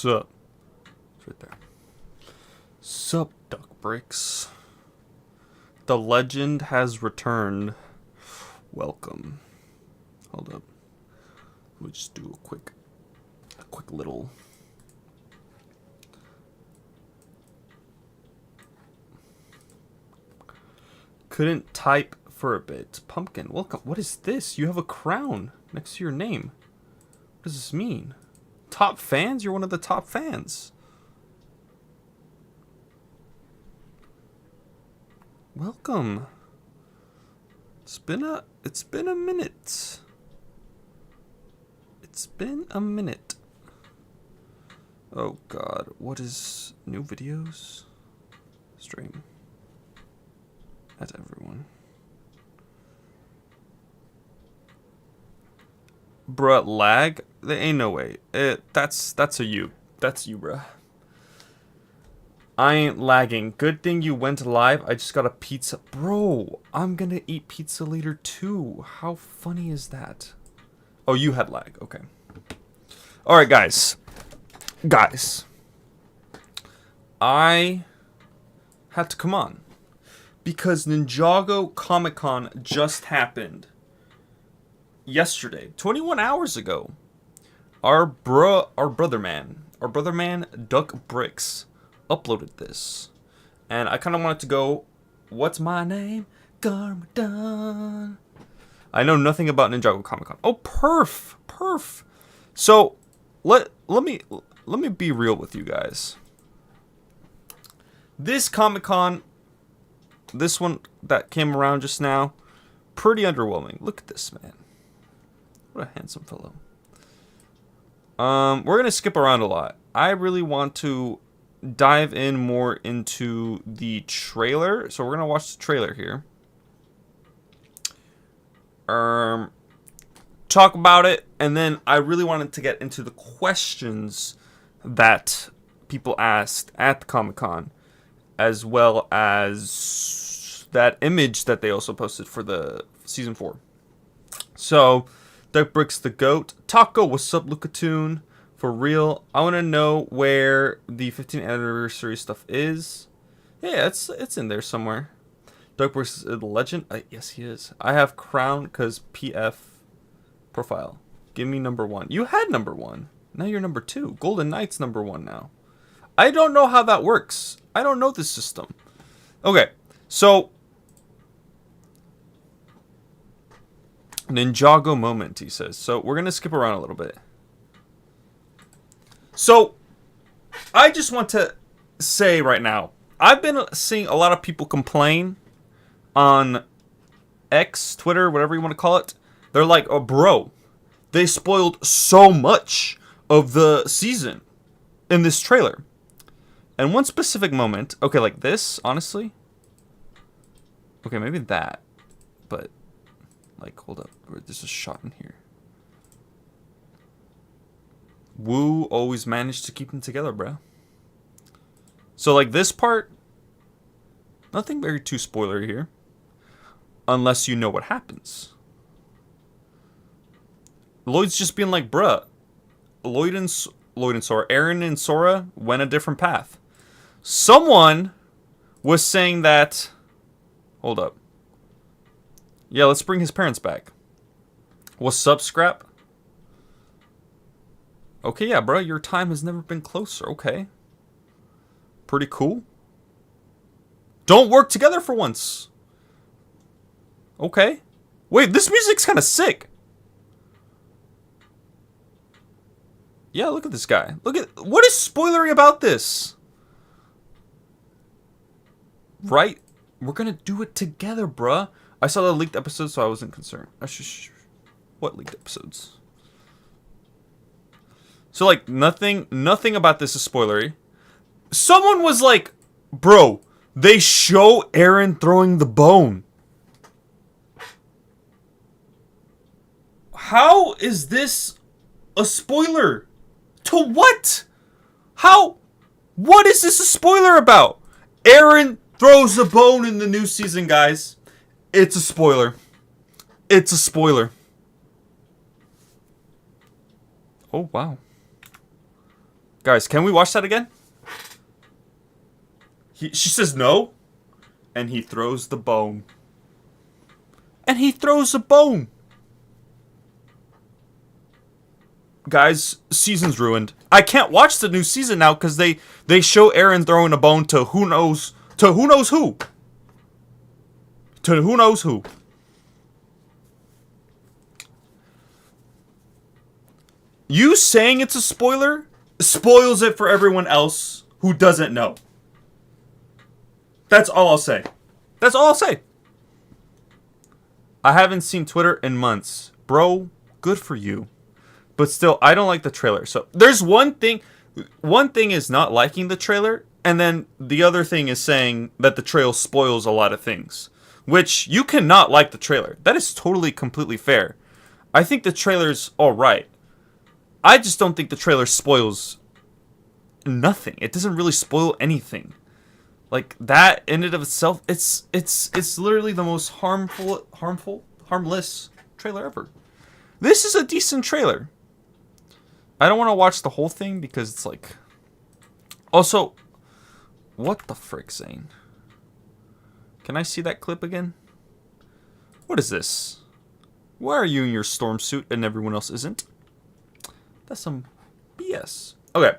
Sup? It's right there. Sup, Duck Bricks. The legend has returned. Welcome. Hold up. We'll just do a quick little. Couldn't type for a bit. Pumpkin, welcome. What is this? You have a crown next to your name. What does this mean? Top fans? You're one of the top fans. Welcome. It's been a minute. It's been a minute. Oh god, what is new videos? Stream. That's everyone. Bruh, lag? There ain't no way. That's a you. That's you, bruh. I ain't lagging. Good thing you went live. I just got a pizza. Bro, I'm gonna eat pizza later too. How funny is that? Oh, you had lag. Okay. Alright, guys. I had to come on. Because Ninjago Comic Con just happened. Yesterday. 21 hours ago. Our brother man, Duck Bricks, uploaded this. And I kind of wanted to go, what's my name? Garmadon. I know nothing about Ninjago Comic Con. Oh, perf. So, let me be real with you guys. This Comic Con, this one that came around just now, pretty underwhelming. Look at this man. What a handsome fellow. We're gonna skip around a lot. I really want to dive in more into the trailer, so we're gonna watch the trailer here. Talk about it, and then I really wanted to get into the questions that people asked at the Comic-Con, as well as that image that they also posted for the Season 4. So, Duck Bricks the GOAT. Taco, what's up, Lucatoon? For real, I want to know where the 15th anniversary stuff is. Yeah, it's in there somewhere. Duck Bricks is the legend. Yes, he is. I have crown because PF profile. Give me number 1. You had number 1. Now you're number 2. Golden Knights number 1 now. I don't know how that works. I don't know this system. Okay, so Ninjago moment, he says. So we're gonna skip around a little bit. So I just want to say right now, I've been seeing a lot of people complain on X, Twitter, whatever you want to call it. They're like, oh, bro, they spoiled so much of the season in this trailer. And one specific moment, okay, like this, honestly. Okay, maybe that. But, like, hold up. There's a shot in here. Wu always managed to keep them together, bro. So, like, this part, nothing very too spoilery here. Unless you know what happens. Lloyd's just being like, bruh, Lloyd and Sora, Aaron and Sora went a different path. Someone was saying that, hold up. Yeah, let's bring his parents back. What's up, Scrap? Okay, yeah, bro, your time has never been closer. Okay. Pretty cool. Don't work together for once. Okay. Wait, this music's kind of sick. Yeah, look at this guy. Look at... What is spoilery about this? Right? We're gonna do it together, bruh. I saw the leaked episodes, so I wasn't concerned. What leaked episodes? So, like, nothing about this is spoilery. Someone was like, bro, they show Aaron throwing the bone. How is this a spoiler? To what? How? What is this a spoiler about? Aaron throws a bone in the new season, guys. It's a spoiler. It's a spoiler. Oh, wow. Guys, can we watch that again? She says no, and he throws the bone. And he throws a bone. Guys, season's ruined. I can't watch the new season now because they show Eren throwing a bone to who knows who. To who knows who. You saying it's a spoiler spoils it for everyone else who doesn't know. That's all I'll say. That's all I'll say. I haven't seen Twitter in months. Bro, good for you. But still, I don't like the trailer. So there's one thing. One thing is not liking the trailer. And then the other thing is saying that the trailer spoils a lot of things. Which, you cannot like the trailer. That is totally, completely fair. I think the trailer's alright. I just don't think the trailer spoils nothing. It doesn't really spoil anything. Like, that in and of itself, it's literally the most harmless trailer ever. This is a decent trailer. I don't want to watch the whole thing because it's like... Also, what the frick, Zane? Can I see that clip again? What is this? Why are you in your storm suit and everyone else isn't? That's some BS. Okay.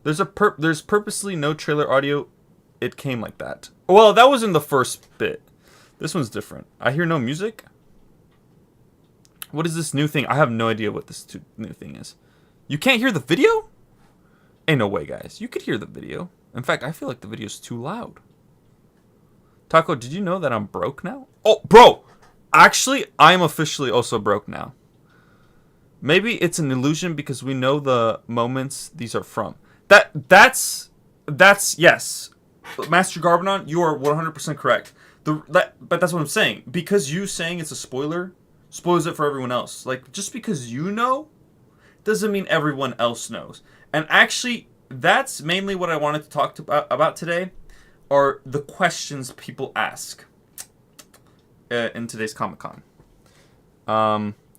There's purposely no trailer audio. It came like that. Well, that was in the first bit. This one's different. I hear no music. What is this new thing? I have no idea what this new thing is. You can't hear the video? Ain't no way, guys. You could hear the video. In fact, I feel like the video's too loud. Taco, did you know that I'm broke now? Oh, bro! Actually, I'm officially also broke now. Maybe it's an illusion because we know the moments these are from. That's yes. Master Garbanon, you are 100% correct. But that's what I'm saying. Because you saying it's a spoiler spoils it for everyone else. Like, just because you know doesn't mean everyone else knows. And actually, that's mainly what I wanted to talk about today, are the questions people ask in today's Comic Con.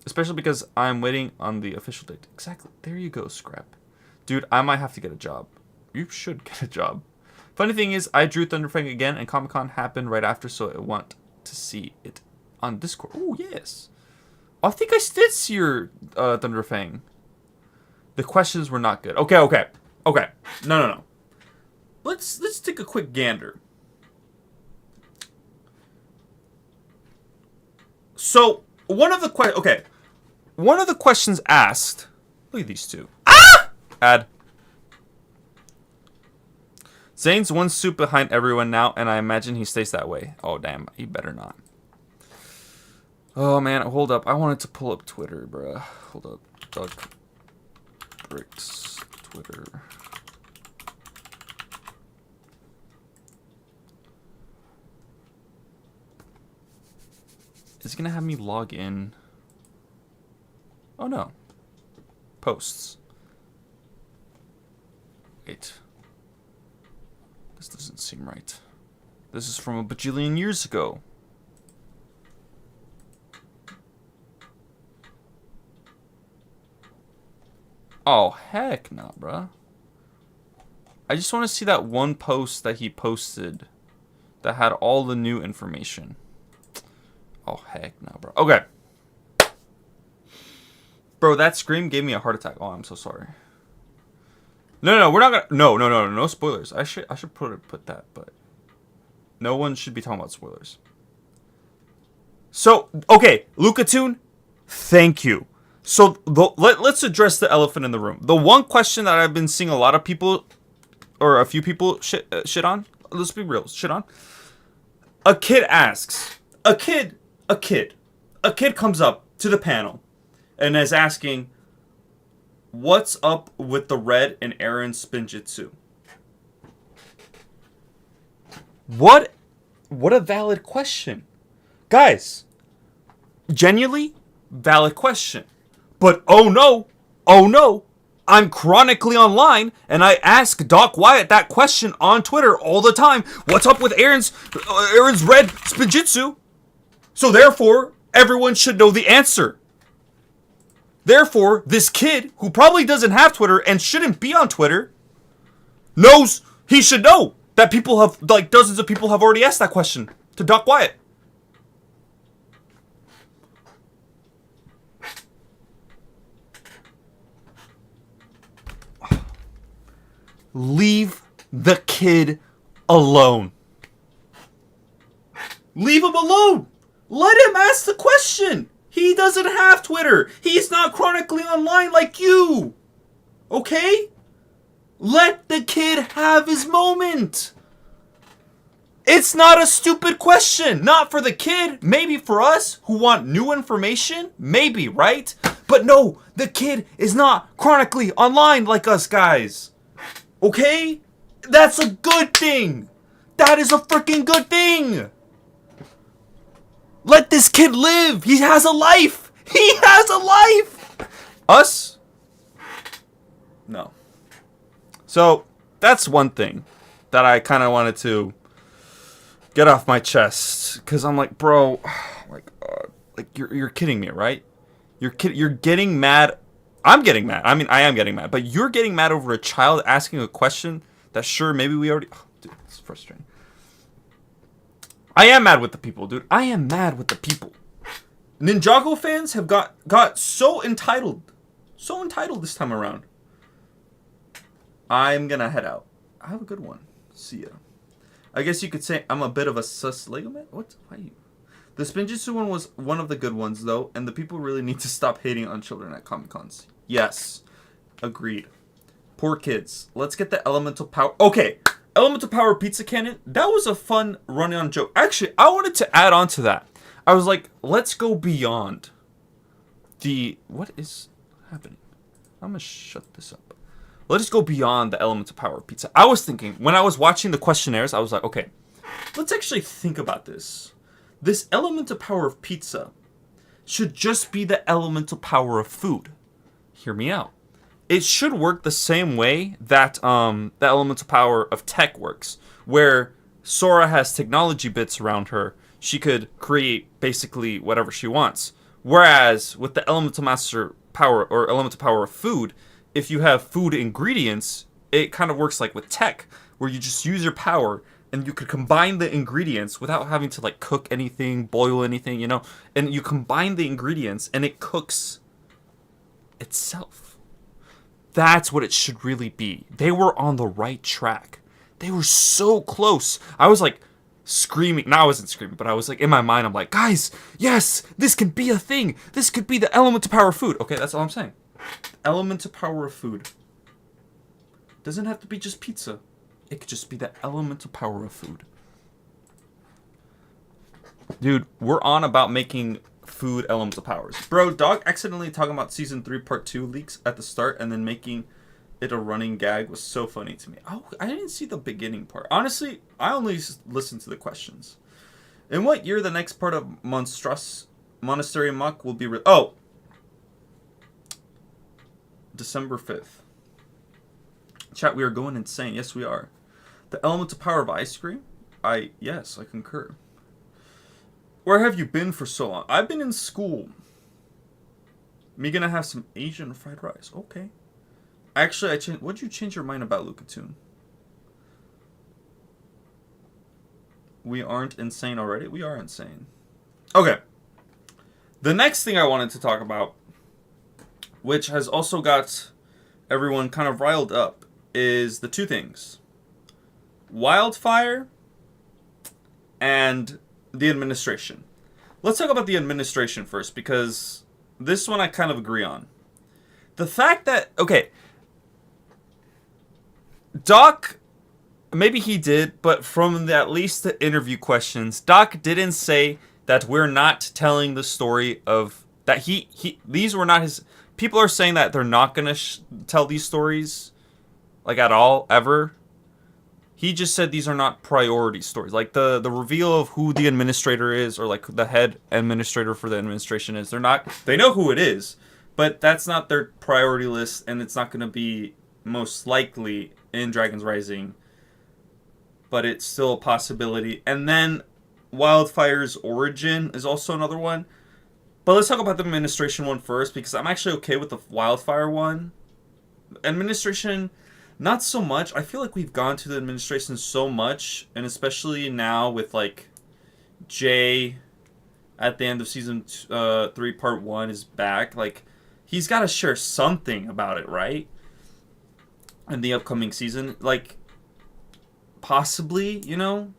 Especially because I'm waiting on the official date. Exactly. There you go, Scrap. Dude, I might have to get a job. You should get a job. Funny thing is, I drew Thunderfang again, and Comic Con happened right after, so I want to see it on Discord. Oh, yes. I think I did see your Thunderfang. The questions were not good. Okay. No. Let's take a quick gander. So, one of the questions asked. Look at these two. Ad. Zane's one suit behind everyone now, and I imagine he stays that way. Oh, damn. He better not. Oh, man. Hold up. I wanted to pull up Twitter, bruh. Hold up. Doug Bricks Twitter. Is it going to have me log in? Oh, no. Posts. Wait. This doesn't seem right. This is from a bajillion years ago. Oh, heck no, bruh. I just want to see that one post that he posted that had all the new information. Oh, heck no, bro. Okay. Bro, that scream gave me a heart attack. Oh, I'm so sorry. No, we're not gonna... No spoilers. I should put that, but... No one should be talking about spoilers. So, okay, Lucatoon, thank you. So, let's address the elephant in the room. The one question that I've been seeing a lot of people, or a few people shit on, let's be real, shit on. A kid asks, a kid comes up to the panel and is asking, what's up with the red and Eren Spinjitzu? What a valid question. Guys, genuinely valid question. But oh no, I'm chronically online and I ask Doc Wyatt that question on Twitter all the time. What's up with Eren's red Spinjitzu? So therefore, everyone should know the answer. Therefore, this kid, who probably doesn't have Twitter and shouldn't be on Twitter, knows he should know that people have, like, dozens of people have already asked that question to Doc Wyatt. Leave the kid alone. Leave him alone. Let him ask the question. He doesn't have Twitter. He's not chronically online like you. Okay? Let the kid have his moment. It's not a stupid question. Not for the kid. Maybe for us who want new information. Maybe, right? But no, the kid is not chronically online like us guys. Okay? That's a good thing. That is a freaking good thing. Let this kid live. He has a life. He has a life. Us? No. So, that's one thing that I kind of wanted to get off my chest. Because I'm like, bro, like you're kidding me, right? You're getting mad. I'm getting mad. I mean, I am getting mad. But you're getting mad over a child asking a question that sure, maybe we already... Oh, dude, it's frustrating. I am mad with the people, dude. I am mad with the people. Ninjago fans have got so entitled. So entitled this time around. I'm gonna head out. Have a good one. See ya. I guess you could say I'm a bit of a sus Lego man. What? Why you? The Spinjitzu one was one of the good ones, though, and the people really need to stop hating on children at Comic Cons. Yes. Agreed. Poor kids. Let's get the elemental power. Okay. Elemental Power Pizza Cannon, that was a fun run-on joke. Actually, I wanted to add on to that. I was like, let's go beyond the... What is happening? I'm going to shut this up. Let's go beyond the Elemental Power Pizza. I was thinking, when I was watching the questionnaires, I was like, okay, let's actually think about this. This Elemental Power of Pizza should just be the Elemental Power of food. Hear me out. It should work the same way that the elemental power of tech works, where Sora has technology bits around her. She could create basically whatever she wants. Whereas with the elemental master power or elemental power of food, if you have food ingredients, it kind of works like with tech, where you just use your power and you could combine the ingredients without having to like cook anything, boil anything, you know, and you combine the ingredients and it cooks itself. That's what it should really be. They were on the right track. They were so close. I was like screaming. No, I wasn't screaming, but I was like in my mind, I'm like, guys, yes, this can be a thing. This could be the elemental power of food. Okay, that's all I'm saying. Elemental power of food. Doesn't have to be just pizza. It could just be the elemental power of food. Dude, we're on about making food elemental powers. Bro, Dog accidentally talking about season 3 part 2 leaks at the start and then making it a running gag was so funny to me. Oh, I didn't see the beginning part. Honestly, I only listened to the questions. In what year the next part of Monastery Muck will be Oh! December 5th. Chat, we are going insane. Yes, we are. The elemental power of ice cream? Yes, I concur. Where have you been for so long? I've been in school. Me gonna have some Asian fried rice. Okay. Actually, what'd you change your mind about, Lucatoon? We aren't insane already? We are insane. Okay. The next thing I wanted to talk about, which has also got everyone kind of riled up, is the two things. Wildfire and the administration. Let's talk about the administration first, because this one I kind of agree on. The fact that, okay, Doc, maybe he did, but from at least the interview questions, Doc didn't say that we're not telling the story of, that these were not his, people are saying that they're not going to tell these stories, like at all, ever. He just said these are not priority stories. Like the reveal of who the administrator is, or like the head administrator for the administration is. They know who it is, but that's not their priority list, and it's not going to be most likely in Dragon's Rising. But it's still a possibility. And then Wildfires Origin is also another one. But let's talk about the administration one first, because I'm actually okay with the Wildfire one. Administration, Not so much. I feel like we've gone to the administration so much, and especially now with like Jay at the end of season 3, part 1 is back. Like, he's got to share something about it, right? In the upcoming season, like, possibly, you know,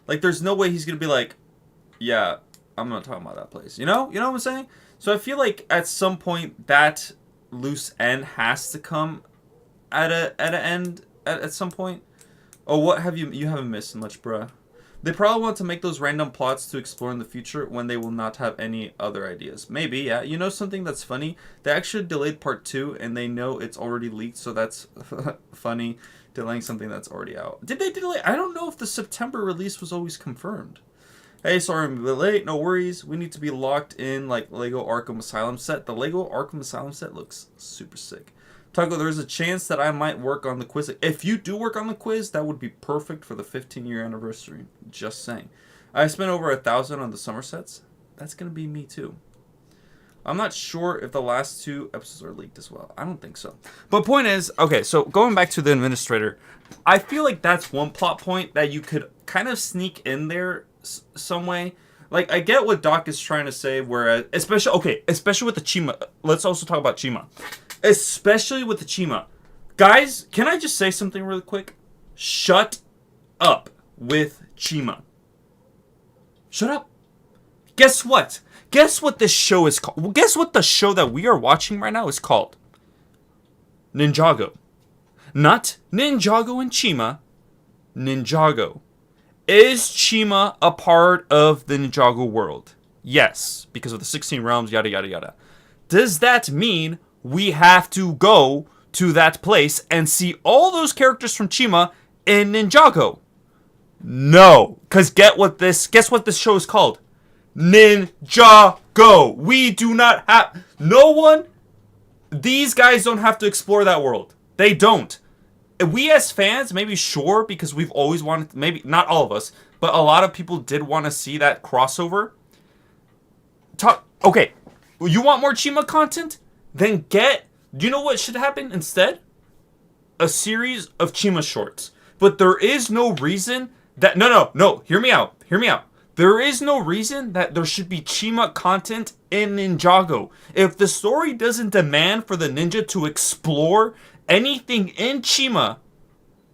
like there's no way he's gonna be like, yeah, I'm not talking about that place. You know what I'm saying? So I feel like at some point that loose end has to come at an end at some point. Oh, what have you haven't missed much, bruh. They probably want to make those random plots to explore in the future when they will not have any other ideas. Maybe, yeah. You know something that's funny? They actually delayed part 2 and they know it's already leaked, so that's funny, delaying something that's already out. Did they delay? I don't know if the September release was always confirmed. Hey, sorry I'm a bit late. No worries. We need to be locked in like Lego Arkham Asylum set. The Lego Arkham Asylum set looks super sick. Taco, there's a chance that I might work on the quiz. If you do work on the quiz, that would be perfect for the 15-year anniversary. Just saying. I spent over 1,000 on the Somersets. That's going to be me too. I'm not sure if the last 2 episodes are leaked as well. I don't think so. But point is, okay, so going back to the administrator, I feel like that's one plot point that you could kind of sneak in there some way. Like, I get what Doc is trying to say, whereas, especially with the Chima. Let's also talk about Chima. Especially with the Chima. Guys, can I just say something really quick? Shut up with Chima. Shut up. Guess what? Guess what this show is called? Guess what the show that we are watching right now is called? Ninjago. Not Ninjago and Chima. Ninjago. Is Chima a part of the Ninjago world? Yes, because of the 16 realms, yada yada yada. Does that mean we have to go to that place and see all those characters from Chima in Ninjago? No, because guess what this show is called? Ninjago. We do not have, no one, these guys don't have to explore that world. They don't. We as fans, maybe sure, because we've always wanted, maybe not all of us, but a lot of people did want to see that crossover. Okay, you want more Chima content? Then do you know what should happen instead? A series of Chima shorts. But there is no reason that, no, hear me out. There is no reason that there should be Chima content in Ninjago. If the story doesn't demand for the ninja to explore anything in Chima,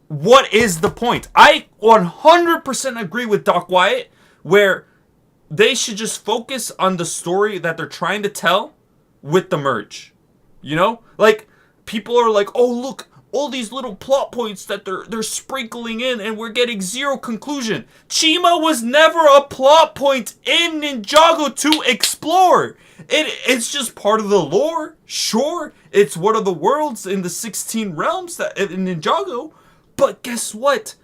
what is the point? I 100% agree with Doc Wyatt, where they should just focus on the story that they're trying to tell with the merge. You know? Like, people are like, oh, look, all these little plot points that they're sprinkling in and we're getting zero conclusion. Chima was never a plot point in Ninjago to explore. It's just part of the lore. Sure, it's one of the worlds in the 16 realms that in Ninjago. But guess what?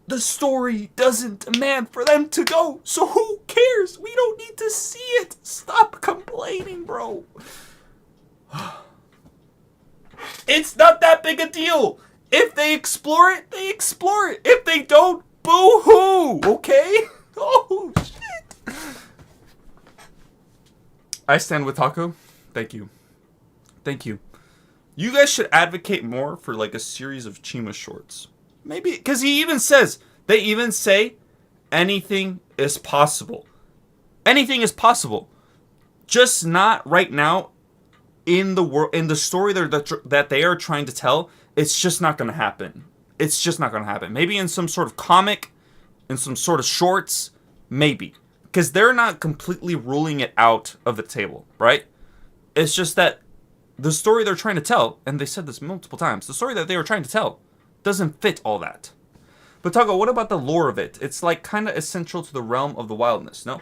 The story doesn't demand for them to go. So who cares? We don't need to see it. Stop complaining, bro. It's not that big a deal. If they explore it, they explore it. If they don't, boo-hoo. Okay? Oh, shit. I stand with Taco. Thank you. You guys should advocate more for like a series of Chima shorts. Maybe, because they even say, anything is possible. Anything is possible. Just not right now. In the story that they are trying to tell, it's just not going to happen. Maybe in some sort of comic, in some sort of shorts, maybe. Because they're not completely ruling it out of the table, right? It's just that the story they're trying to tell, and they said this multiple times, the story that they were trying to tell doesn't fit all that. But Taco, what about the lore of it? It's like kind of essential to the realm of the wildness, no?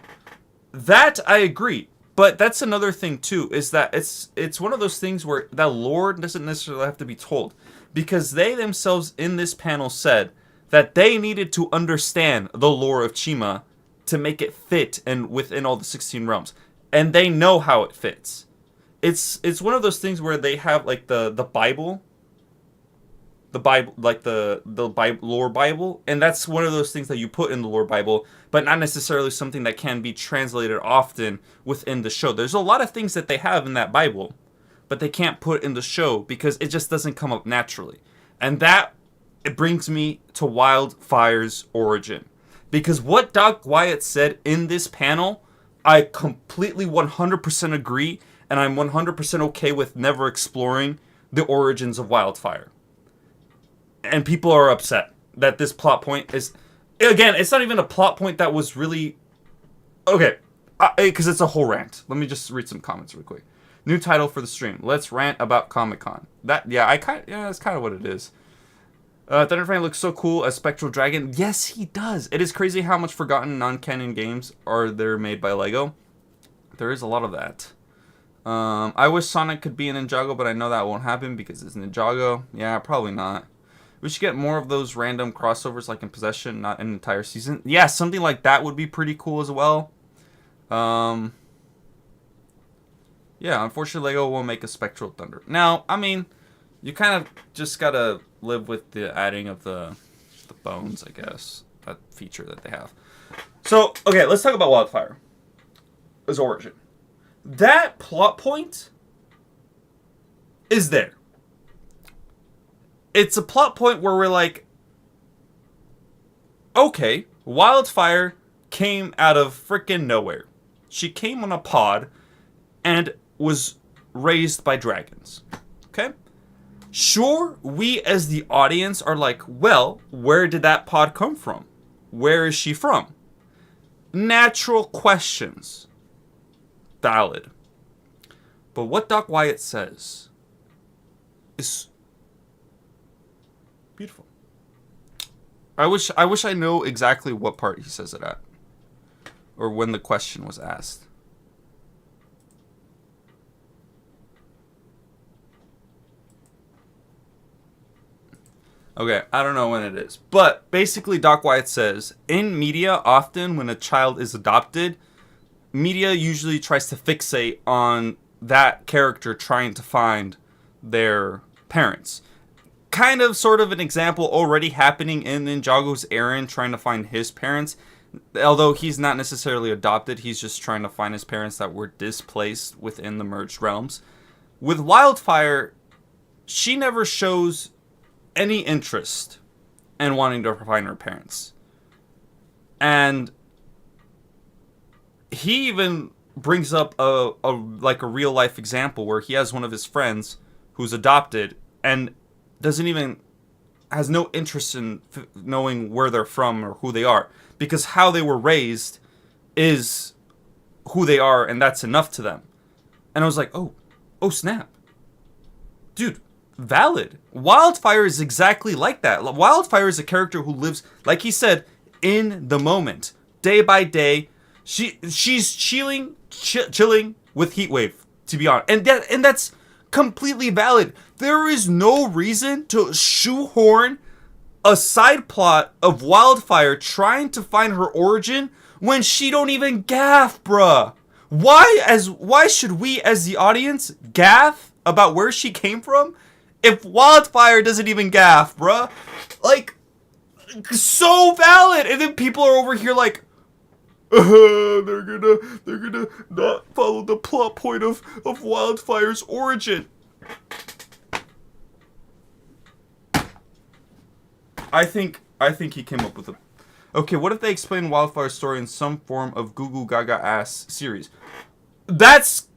That I agree. But that's another thing too, is that it's one of those things where that lore doesn't necessarily have to be told. Because they themselves in this panel said that they needed to understand the lore of Chima to make it fit and within all the 16 realms. And they know how it fits. It's one of those things where they have like the Bible, like the Bible, lore Bible, and that's one of those things that you put in the lore Bible, but not necessarily something that can be translated often within the show. There's a lot of things that they have in that Bible, but they can't put in the show because it just doesn't come up naturally. And that, it brings me to Wildfires Origin. Because what Doc Wyatt said in this panel, I completely 100% agree, and I'm 100% okay with never exploring the origins of Wildfire. And people are upset that this plot point is... Again, it's not even a plot point that was really... Okay, because it's a whole rant. Let me just read some comments real quick. New title for the stream. Let's rant about Comic Con. That's kind of what it is. Thunderfang looks so cool as Spectral Dragon. Yes, he does. It is crazy how much forgotten non-canon games are there made by LEGO. There is a lot of that. I wish Sonic could be in Ninjago, but I know that won't happen because it's Ninjago. Yeah, probably not. We should get more of those random crossovers like in Possession, not an entire season. Yeah, something like that would be pretty cool as well. Yeah, unfortunately LEGO won't make a Spectral Thunder. Now, I mean, you kind of just gotta live with the adding of the bones, I guess. That feature that they have. So, okay, let's talk about Wildfire. Its origin. That plot point is there. It's a plot point where we're like, okay, Wildfire came out of frickin' nowhere. She came on a pod and was raised by dragons. Okay? Sure, we as the audience are like, well, where did that pod come from? Where is she from? Natural questions. Valid. But what Doc Wyatt says is beautiful. I wish I know exactly what part he says it at. Or when the question was asked. Okay, I don't know when it is. But basically Doc Wyatt says, in media, often when a child is adopted, media usually tries to fixate on that character trying to find their parents. Kind of sort of an example already happening in Ninjago's Aaron trying to find his parents. Although he's not necessarily adopted, he's just trying to find his parents that were displaced within the merged realms. With Wildfire, she never shows any interest in wanting to find her parents. And he even brings up a real life example where he has one of his friends who's adopted and has no interest in knowing where they're from or who they are, because how they were raised is who they are, and that's enough to them. And I was like, oh snap, dude, valid. Wildfire is exactly like that. Wildfire is a character who lives, like he said, in the moment, day by day. She's chilling with Heatwave, to be honest, and that's completely valid. There is no reason to shoehorn a side plot of Wildfire trying to find her origin when she don't even gaff, bruh. Why should we as the audience gaff about where she came from if Wildfire doesn't even gaff, bruh? Like, so valid. And then people are over here like, they're gonna not follow the plot point of Wildfire's origin. I think he came up with a... Okay, what if they explain Wildfire's story in some form of Goo Goo Gaga ass series? That's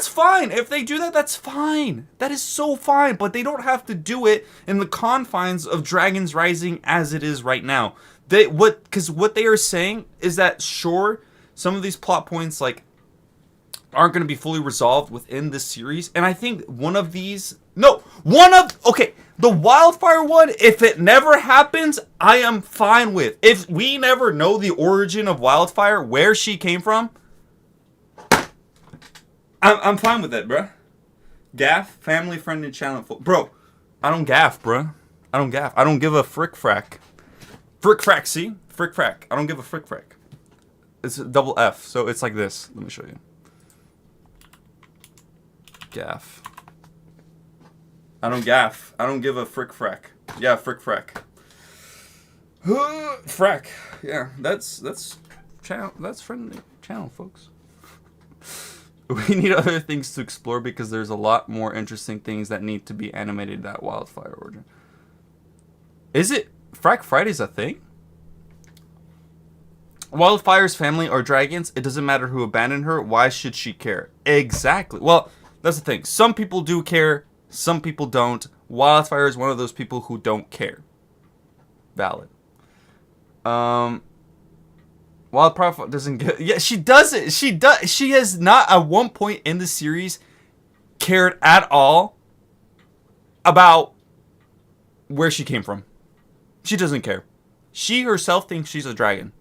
fine. If they do that, that's fine. That is so fine. But they don't have to do it in the confines of Dragons Rising as it is right now. Because what they are saying is that, sure, some of these plot points like aren't going to be fully resolved within this series, and I think the Wildfire one, if it never happens, I am fine with. If we never know the origin of Wildfire, where she came from, I'm fine with that, bruh. Gaff, family friendly channel, bro. I don't gaff, bruh. I don't gaff. I don't give a frick frack. Frick frack, see? Frick frack. I don't give a frick frack. It's a double F, so it's like this. Let me show you. Gaff. I don't gaff. I don't give a frick frack. Yeah, frick frack. Frack. Yeah, that's friendly channel, folks. We need other things to explore because there's a lot more interesting things that need to be animated that Wildfire Origin. Is it Frack Friday's a thing? Wildfire's family are dragons. It doesn't matter who abandoned her. Why should she care? Exactly. Well, that's the thing. Some people do care. Some people don't. Wildfire is one of those people who don't care. Valid. Wildfire doesn't get... Yeah, she doesn't. She does. She has not at one point in the series cared at all about where she came from. She doesn't care. She herself thinks she's a dragon.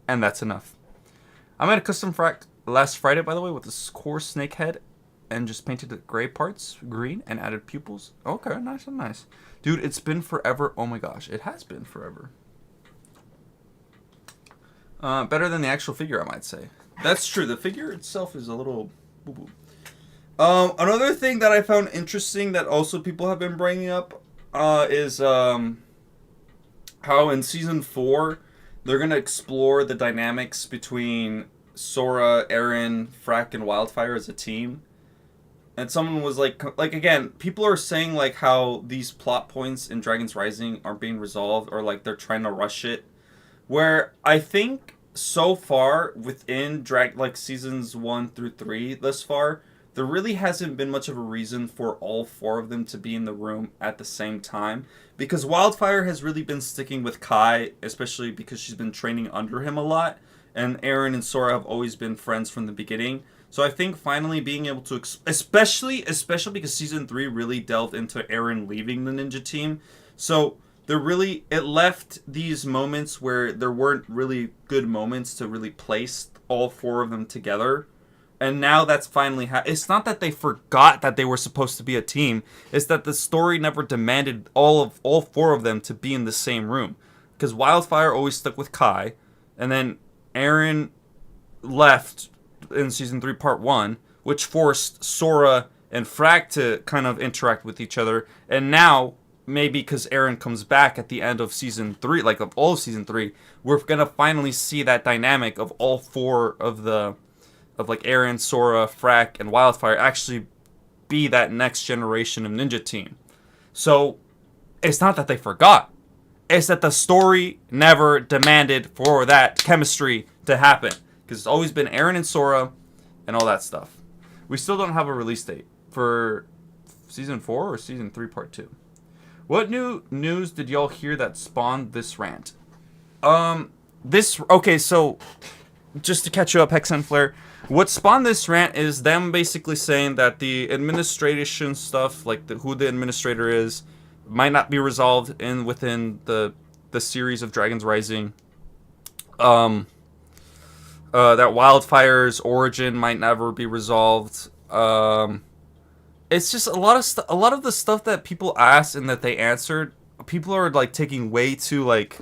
And that's enough. I made a custom frack last Friday, by the way, with this core snake head. And just painted the gray parts green and added pupils. Okay, nice and nice. Dude, it's been forever. Oh my gosh, it has been forever. Better than the actual figure, I might say. That's true. The figure itself is a little boo-boo. Another thing that I found interesting that also people have been bringing up is how in Season 4... they're going to explore the dynamics between Sora, Eren, Frack, and Wildfire as a team. And someone was like again, people are saying like how these plot points in Dragon's Rising aren't being resolved or like they're trying to rush it. Where I think so far within seasons 1 through 3 thus far, there really hasn't been much of a reason for all 4 of them to be in the room at the same time. Because Wildfire has really been sticking with Kai, especially because she's been training under him a lot. And Eren and Sora have always been friends from the beginning. So I think finally being able to, especially because Season 3 really delved into Eren leaving the ninja team. So it left these moments where there weren't really good moments to really place all 4 of them together. And now that's finally it's not that they forgot that they were supposed to be a team. It's that the story never demanded all 4 of them to be in the same room. Because Wildfire always stuck with Kai. And then Eren left in Season 3 Part 1. Which forced Sora and Frack to kind of interact with each other. And now, maybe because Eren comes back at the end of Season 3, like of all of Season 3, we're going to finally see that dynamic of all 4 of like Eren, Sora, Frack, and Wildfire actually be that next generation of ninja team. So, it's not that they forgot. It's that the story never demanded for that chemistry to happen. Because it's always been Eren and Sora and all that stuff. We still don't have a release date for Season 4 or Season 3 Part 2. What new news did y'all hear that spawned this rant? Okay, so just to catch you up, Hex and Flare, what spawned this rant is them basically saying that the administration stuff, like who the administrator is, might not be resolved within the series of Dragon's Rising. That Wildfire's origin might never be resolved. It's just a lot of the stuff that people asked and that they answered. People are like taking way too like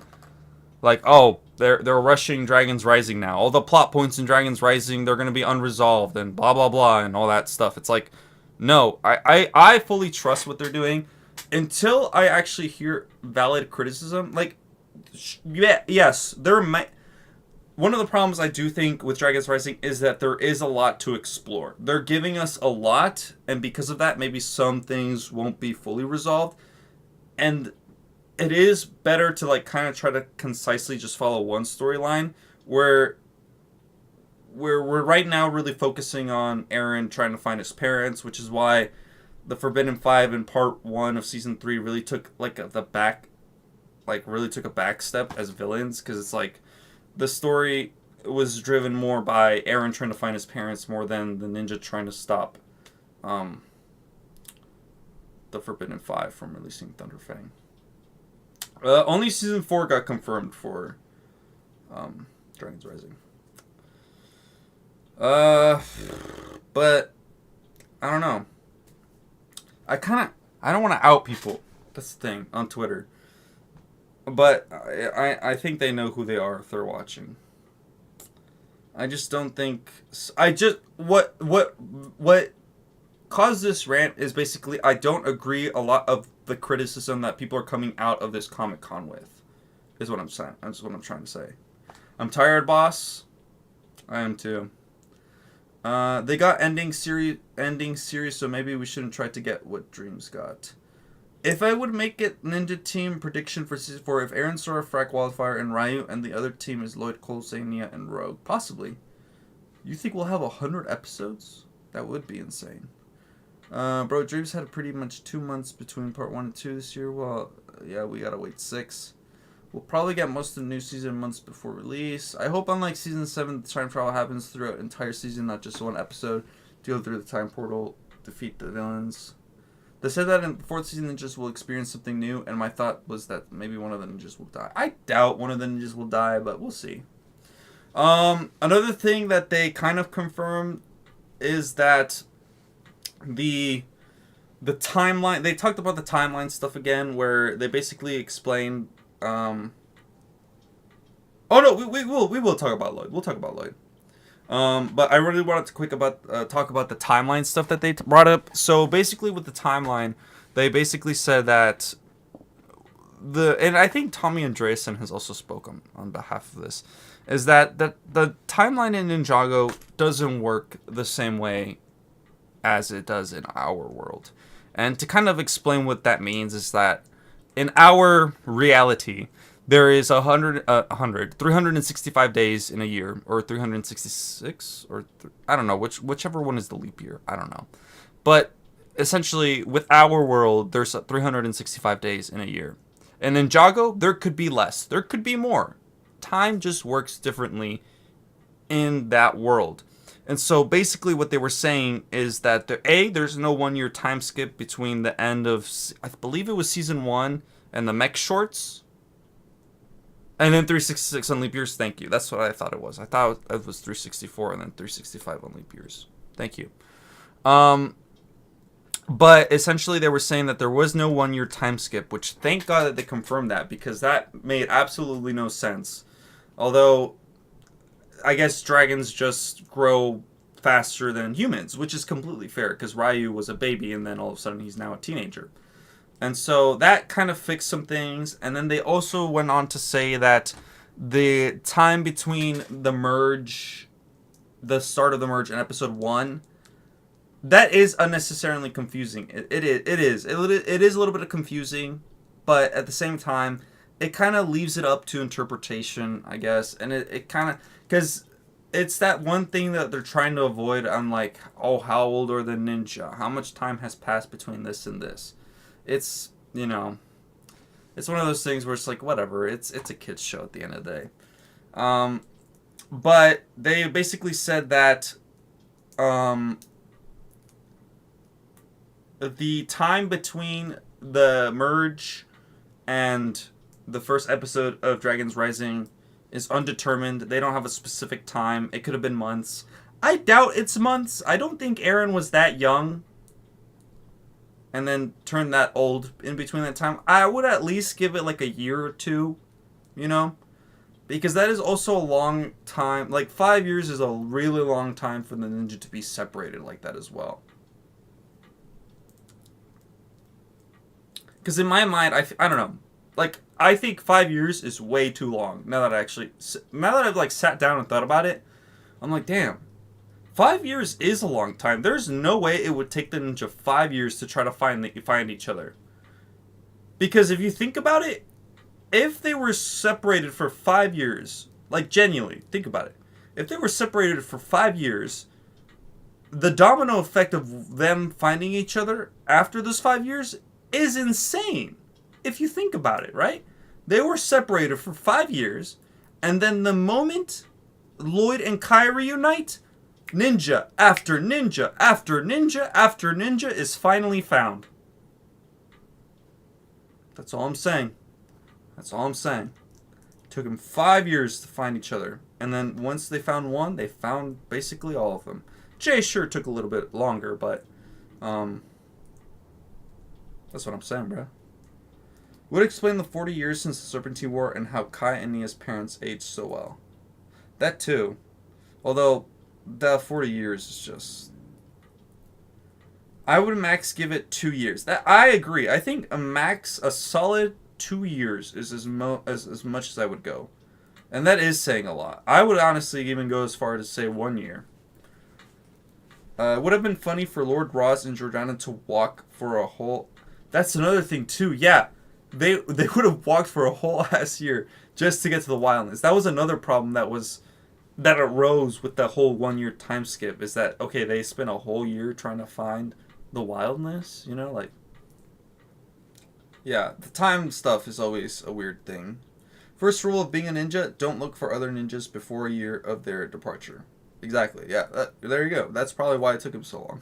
oh, they're rushing Dragon's Rising now. All the plot points in Dragon's Rising, they're going to be unresolved and blah, blah, blah, and all that stuff. It's like, no, I fully trust what they're doing until I actually hear valid criticism. Like, yes, there might... One of the problems I do think with Dragon's Rising is that there is a lot to explore. They're giving us a lot, and because of that, maybe some things won't be fully resolved. And it is better to like kind of try to concisely just follow one storyline where we're right now really focusing on Eren trying to find his parents, which is why the Forbidden Five in Part 1 of Season 3 really took a back step as villains, because it's like the story was driven more by Eren trying to find his parents more than the ninja trying to stop the Forbidden Five from releasing Thunderfang. Only Season 4 got confirmed for Dragon's Rising. But I don't know. I don't want to out people. That's the thing on Twitter. But I think they know who they are if they're watching. I just don't think... What caused this rant is basically I don't agree a lot of the criticism that people are coming out of this Comic Con with. Is what I'm saying. That's what I'm trying to say. I'm tired, boss. I am too. They got ending series, so maybe we shouldn't try to get what Dreams got. If I would make it Ninja Team prediction for Season 4, if Aaron, Sora, Frack, Wildfire, and Ryu, and the other team is Lloyd, Cole, Zania, and Rogue, possibly. You think we'll have 100 episodes? That would be insane. Bro, Dreams had pretty much 2 months between part 1 and 2 this year. Well, yeah, we gotta wait 6. We'll probably get most of the new season months before release. I hope unlike Season 7, the time travel happens throughout the entire season, not just one episode. To go through the time portal, defeat the villains. They said that in the 4th season, ninjas will experience something new, and my thought was that maybe one of the ninjas will die. I doubt one of the ninjas will die, but we'll see. Another thing that they kind of confirmed is that the timeline, they talked about the timeline stuff again, where they basically explained, oh no, we will talk about Lloyd. We'll talk about Lloyd. But I really wanted to talk about the timeline stuff that they brought up. So basically with the timeline, they basically said that and I think Tommy Andreasen has also spoken on behalf of this, is that the timeline in Ninjago doesn't work the same way as it does in our world. And to kind of explain what that means is that in our reality, there is 365 days in a year, or 366, or I don't know, whichever one is the leap year. I don't know. But essentially, with our world, there's 365 days in a year. And in Ninjago, there could be less. There could be more. Time just works differently in that world. And so basically what they were saying is that there's no 1 year time skip between the end of, I believe it was season 1 and the mech shorts. And then 366 on leap years. Thank you. That's what I thought it was. I thought it was 364 and then 365 on leap years. Thank you. But essentially they were saying that there was no 1 year time skip, which thank God that they confirmed that, because that made absolutely no sense. Although, I guess dragons just grow faster than humans, which is completely fair, because Ryu was a baby and then all of a sudden he's now a teenager. And so that kind of fixed some things. And then they also went on to say that the time between the start of the merge and episode 1, that is unnecessarily confusing. It is a little bit confusing, but at the same time, it kind of leaves it up to interpretation, I guess. And it kind of, because it's that one thing that they're trying to avoid. I'm like, oh, how old are the ninja? How much time has passed between this and this? It's, it's one of those things where it's like, whatever, it's a kid's show at the end of the day. But they basically said that the time between the merge and the first episode of Dragons Rising is undetermined. They don't have a specific time. It could have been months. I doubt it's months. I don't think Eren was that young and then turned that old in between that time. I would at least give it like a year or 2, because that is also a long time. Like 5 years is a really long time for the ninja to be separated like that as well. Because in my mind, I don't know. Like, I think 5 years is way too long. Now that I've like sat down and thought about it, I'm like, damn. 5 years is a long time. There's no way it would take the ninja 5 years to try to find each other. Because if you think about it, if they were separated for 5 years, like genuinely, think about it. If they were separated for 5 years, the domino effect of them finding each other after those 5 years is insane. If you think about it, right? They were separated for 5 years, and then the moment Lloyd and Kai reunite, ninja after ninja after ninja after ninja is finally found. That's all I'm saying. That's all I'm saying. It took them 5 years to find each other. And then once they found one, they found basically all of them. Jay sure took a little bit longer, but that's what I'm saying, bro. Would explain the 40 years since the Serpentine War and how Kai and Nia's parents aged so well. That too. Although, the 40 years is just... I would max give it 2 years. That I agree. I think a solid 2 years is as much as I would go. And that is saying a lot. I would honestly even go as far as to say 1 year. It would have been funny for Lord Ross and Jordana to walk for That's another thing too. Yeah, they would have walked for a whole ass year just to get to the wildness. That was another problem that arose with the whole 1 year time skip. Is that okay? They spent a whole year trying to find the wildness. You know, like, yeah, the time stuff is always a weird thing. First rule of being a ninja: don't look for other ninjas before a year of their departure. Exactly. Yeah. There you go. That's probably why it took him so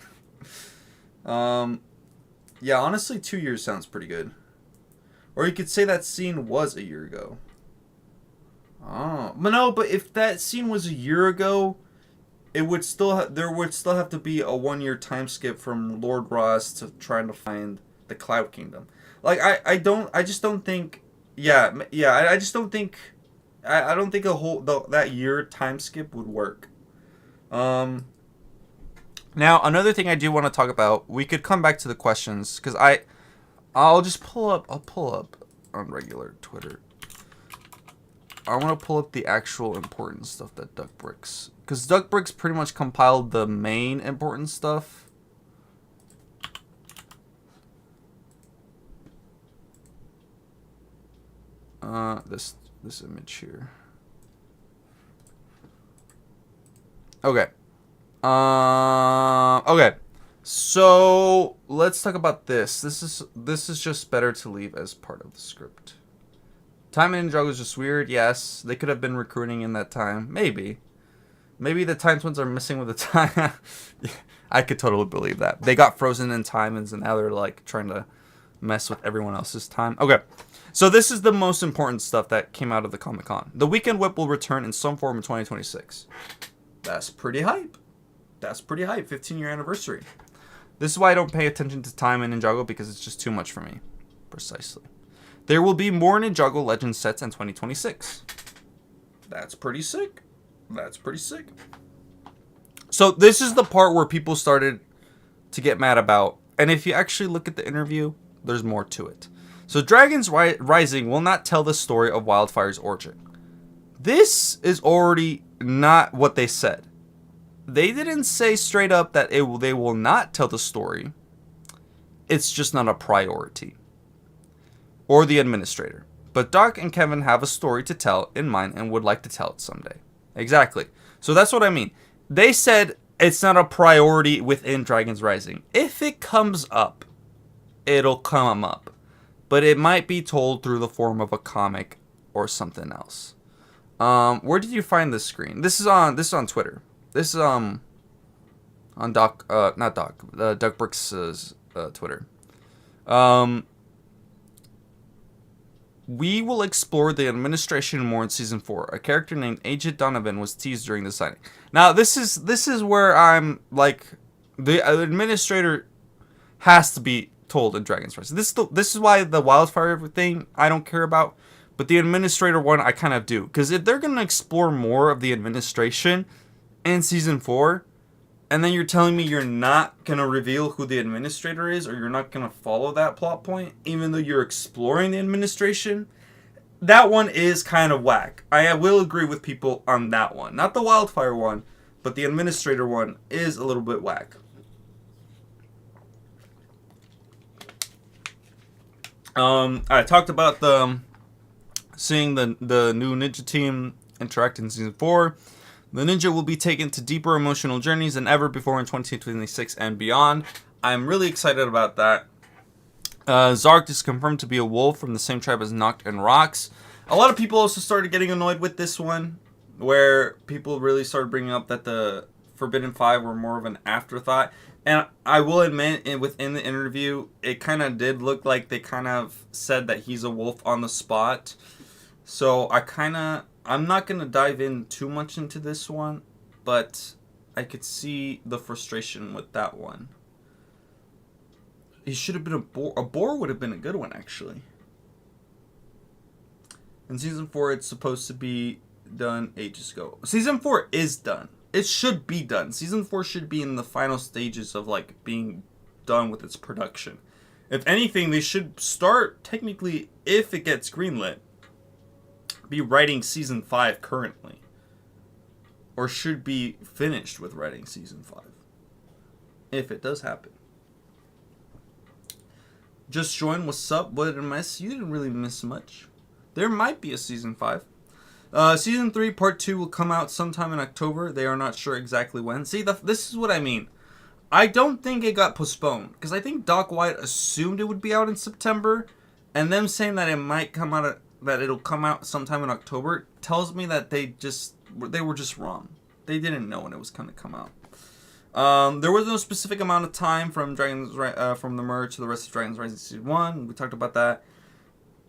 long. Yeah. Honestly, 2 years sounds pretty good. Or you could say that scene was a year ago. Oh, but no. But if that scene was a year ago, it would still there would still have to be a 1 year time skip from Lord Ross to trying to find the Cloud Kingdom. Like I just don't think. Yeah. I just don't think. I don't think that year time skip would work. Now another thing I do want to talk about. We could come back to the questions because I'll pull up on regular Twitter. I want to pull up the actual important stuff that Duckbricks, because Duckbricks pretty much compiled the main important stuff. This image here. Okay. Okay. So let's talk about this. This is just better to leave as part of the script. Time in Ninjago is just weird. Yes, they could have been recruiting in that time. Maybe the time twins are missing with the time. I could totally believe that. They got frozen in time, and now they're like trying to mess with everyone else's time. Okay, so this is the most important stuff that came out of the Comic Con. The Weekend Whip will return in some form in 2026. That's pretty hype. 15-year anniversary. This is why I don't pay attention to time in Ninjago, because it's just too much for me. Precisely. There will be more Ninjago Legends sets in 2026. That's pretty sick. So this is the part where people started to get mad about. And if you actually look at the interview, there's more to it. So Dragons Rising will not tell the story of Wildfire's origin. This is already not what they said. They didn't say straight up that they will not tell the story. It's just not a priority. Or the administrator. But Doc and Kevin have a story to tell in mind and would like to tell it someday. Exactly. So that's what I mean. They said it's not a priority within Dragons Rising. If it comes up, it'll come up. But it might be told through the form of a comic or something else. Where did you find this screen? This is on Twitter. This is on Duckbricks' Twitter. We will explore the administration more in season 4. A character named Agent Donovan was teased during the signing. Now this is where I'm like, the administrator has to be told in Dragon's Rise. This is why the Wildfire thing I don't care about, but the administrator one I kind of do, because if they're gonna explore more of the administration in season 4, and then you're telling me you're not going to reveal who the administrator is, or you're not going to follow that plot point, even though you're exploring the administration, that one is kind of whack. I will agree with people on that one. Not the Wildfire one, but the administrator one is a little bit whack. I talked about seeing the new ninja team interact in season 4. The ninja will be taken to deeper emotional journeys than ever before in 2026 and beyond. I'm really excited about that. Zark is confirmed to be a wolf from the same tribe as Noct and Rox. A lot of people also started getting annoyed with this one, where people really started bringing up that the Forbidden Five were more of an afterthought. And I will admit, within the interview, it kind of did look like they kind of said that he's a wolf on the spot. So I'm not going to dive in too much into this one, but I could see the frustration with that one. He should have been a boar. A boar would have been a good one, actually. In season 4, it's supposed to be done ages ago. Season 4 is done. It should be done. Season 4 should be in the final stages of like being done with its production. If anything, they should start, technically, if it gets greenlit, be writing season 5 currently, or should be finished with writing season 5 if it does happen. Just joined. What's up? What did I miss? You didn't really miss much. There might be a season 5. Season 3 part 2 will come out sometime in October. They are not sure exactly when. See, this is what I mean. I don't think it got postponed, because I think Doc White assumed it would be out in September, and them saying that it might come out, that it'll come out sometime in October, tells me that they were just wrong. They didn't know when it was going to come out. There was no specific amount of time from from the merge to the rest of Dragon's Rising Season 1. We talked about that.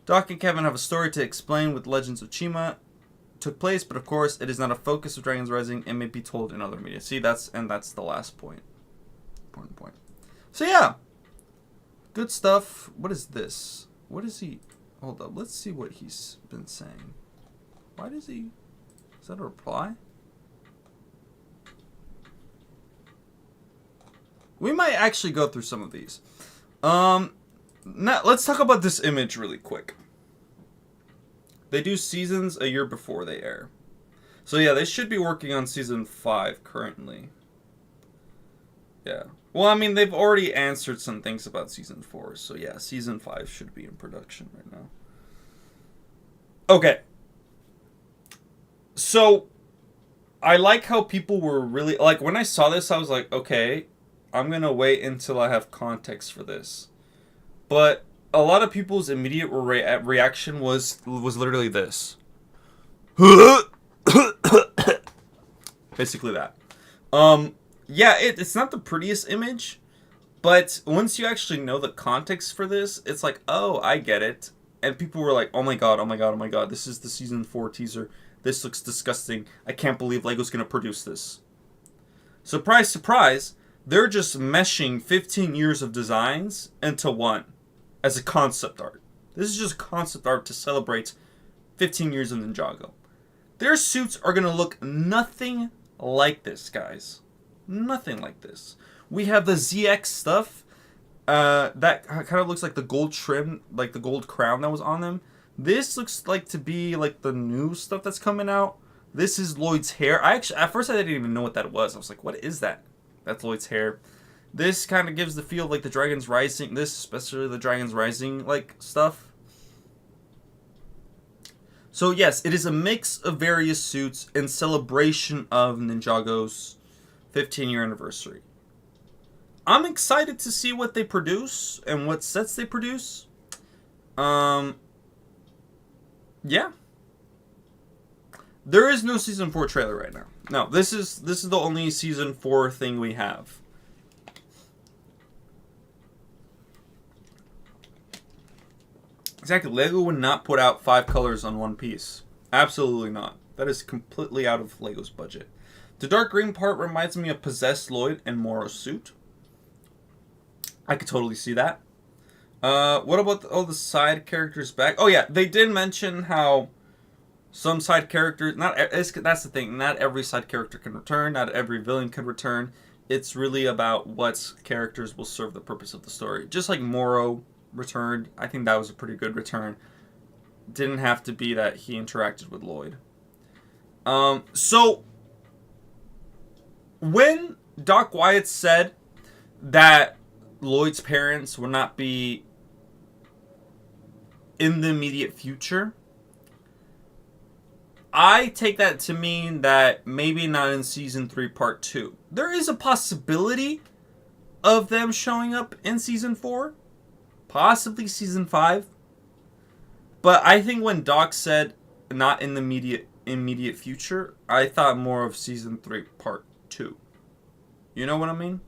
Doc and Kevin have a story to explain with Legends of Chima took place, but of course it is not a focus of Dragon's Rising. It may be told in other media. See, that's the last point. Important point. So yeah, good stuff. What is this? What is he? Hold up. Let's see what he's been saying. Why does he? Is that a reply? We might actually go through some of these. Now let's talk about this image really quick. They do seasons a year before they air. So yeah, they should be working on season 5 currently. Yeah. Well, I mean, they've already answered some things about season 4. So yeah, season 5 should be in production right now. Okay. So I like how people were really, like, when I saw this, I was like, okay, I'm going to wait until I have context for this. But a lot of people's immediate reaction was literally this. Basically that. Yeah, it's not the prettiest image, but once you actually know the context for this, it's like, oh, I get it. And people were like, oh my god, oh my god, oh my god, this is the season 4 teaser. This looks disgusting. I can't believe LEGO's going to produce this. Surprise, surprise, they're just meshing 15 years of designs into one as a concept art. This is just concept art to celebrate 15 years of Ninjago. Their suits are going to look nothing like this, guys. Nothing like this. We have the ZX stuff. That kind of looks like the gold trim, like the gold crown that was on them. This looks like to be like the new stuff that's coming out. This is Lloyd's hair. At first I didn't even know what that was. I was like, what is that? That's Lloyd's hair. This kind of gives the feel of like the Dragon's Rising. This, especially the Dragon's Rising like stuff. So yes, it is a mix of various suits in celebration of Ninjago's 15-year anniversary. I'm excited to see what they produce and what sets they produce. Yeah. There is no season 4 trailer right now. No, this is the only season 4 thing we have. Exactly. LEGO would not put out 5 colors on one piece. Absolutely not. That is completely out of LEGO's budget. The dark green part reminds me of Possessed Lloyd and Moro's suit. I could totally see that. What about all the side characters back? Oh yeah, they did mention how some side characters, that's the thing, not every side character can return, not every villain can return. It's really about what characters will serve the purpose of the story. Just like Moro returned, I think that was a pretty good return. Didn't have to be that he interacted with Lloyd. So when Doc Wyatt said that Lloyd's parents would not be in the immediate future, I take that to mean that maybe not in Season 3 Part 2. There is a possibility of them showing up in Season 4. Possibly Season 5. But I think when Doc said not in the immediate future, I thought more of Season 3 Part 2. You know what I mean?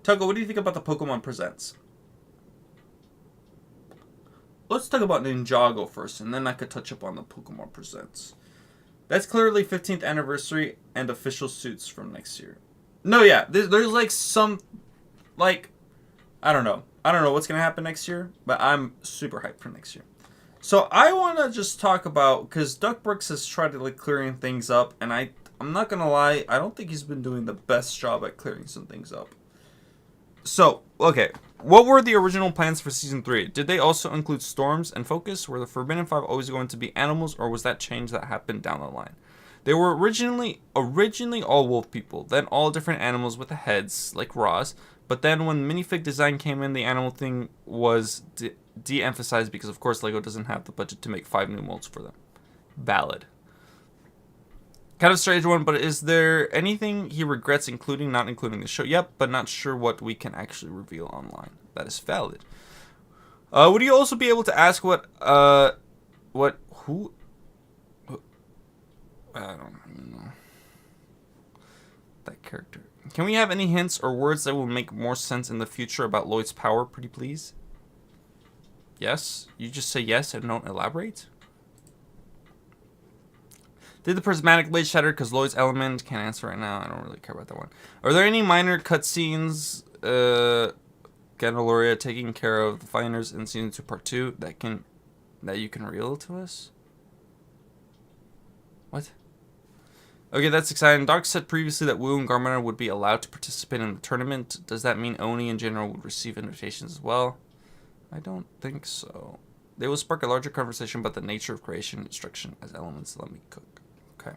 Tuggo, what do you think about the Pokemon Presents? Let's talk about Ninjago first, and then I could touch up on the Pokemon Presents. That's clearly 15th anniversary and official suits from next year. No, yeah, there's like some, like, I don't know. I don't know what's going to happen next year, but I'm super hyped for next year. So I want to just talk about, because Duck Brooks has tried to like clearing things up, and I'm not going to lie, I don't think he's been doing the best job at clearing some things up. So, okay, what were the original plans for Season 3? Did they also include storms and focus? Were the Forbidden 5 always going to be animals, or was that change that happened down the line? They were originally all wolf people, then all different animals with the heads, like Roz, But then when minifig design came in, the animal thing was de-emphasized because, of course, LEGO doesn't have the budget to make 5 new molds for them. Valid. Kind of a strange one, but is there anything he regrets including, not including the show? Yep, but not sure what we can actually reveal online. That is valid. Would you also be able to ask who? I don't even know. That character. Can we have any hints or words that will make more sense in the future about Lloyd's power, pretty please? Yes? You just say yes and don't elaborate? Did the prismatic blade shatter because Lloyd's element? Can't answer right now. I don't really care about that one. Are there any minor cutscenes, Gandaloria taking care of the finders in Season 2 Part 2 that you can reveal to us? What? Okay, that's exciting. Dark said previously that Wu and Garminer would be allowed to participate in the tournament. Does that mean Oni in general would receive invitations as well? I don't think so. They will spark a larger conversation about the nature of creation and destruction as elements. Let me cook. Okay.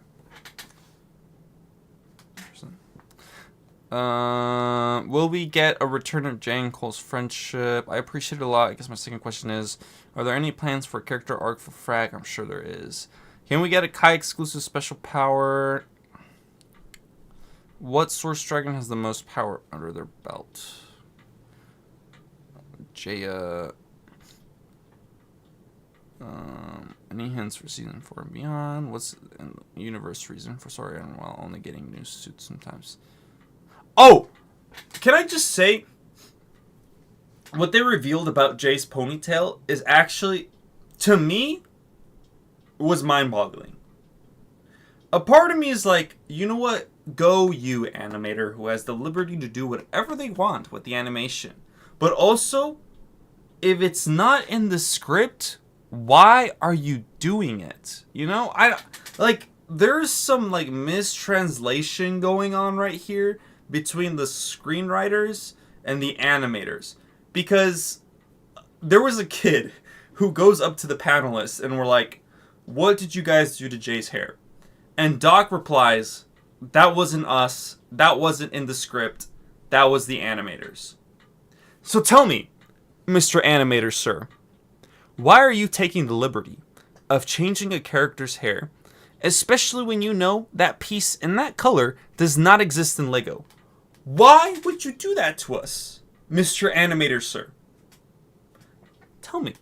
Will we get a return of Jay and Cole's friendship? I appreciate it a lot. I guess my second question is, are there any plans for a character arc for Frag? I'm sure there is. Can we get a Kai exclusive special power? What Source Dragon has the most power under their belt? Jaya. Any hints for Season 4 and beyond? What's the universe reason for Sora while only getting new suits sometimes? Oh! Can I just say, what they revealed about Jay's ponytail is actually, to me, was mind-boggling. A part of me is like, you know what? Go you, animator, who has the liberty to do whatever they want with the animation. But also, if it's not in the script, why are you doing it? You know, there's some mistranslation going on right here between the screenwriters and the animators, because there was a kid who goes up to the panelists and we're like, what did you guys do to Jay's hair? And Doc replies, that wasn't us, that wasn't in the script, that was the animators. So tell me, Mr. Animator, sir, why are you taking the liberty of changing a character's hair, especially when you know that piece in that color does not exist in LEGO? Why would you do that to us, Mr. Animator, sir? Tell me,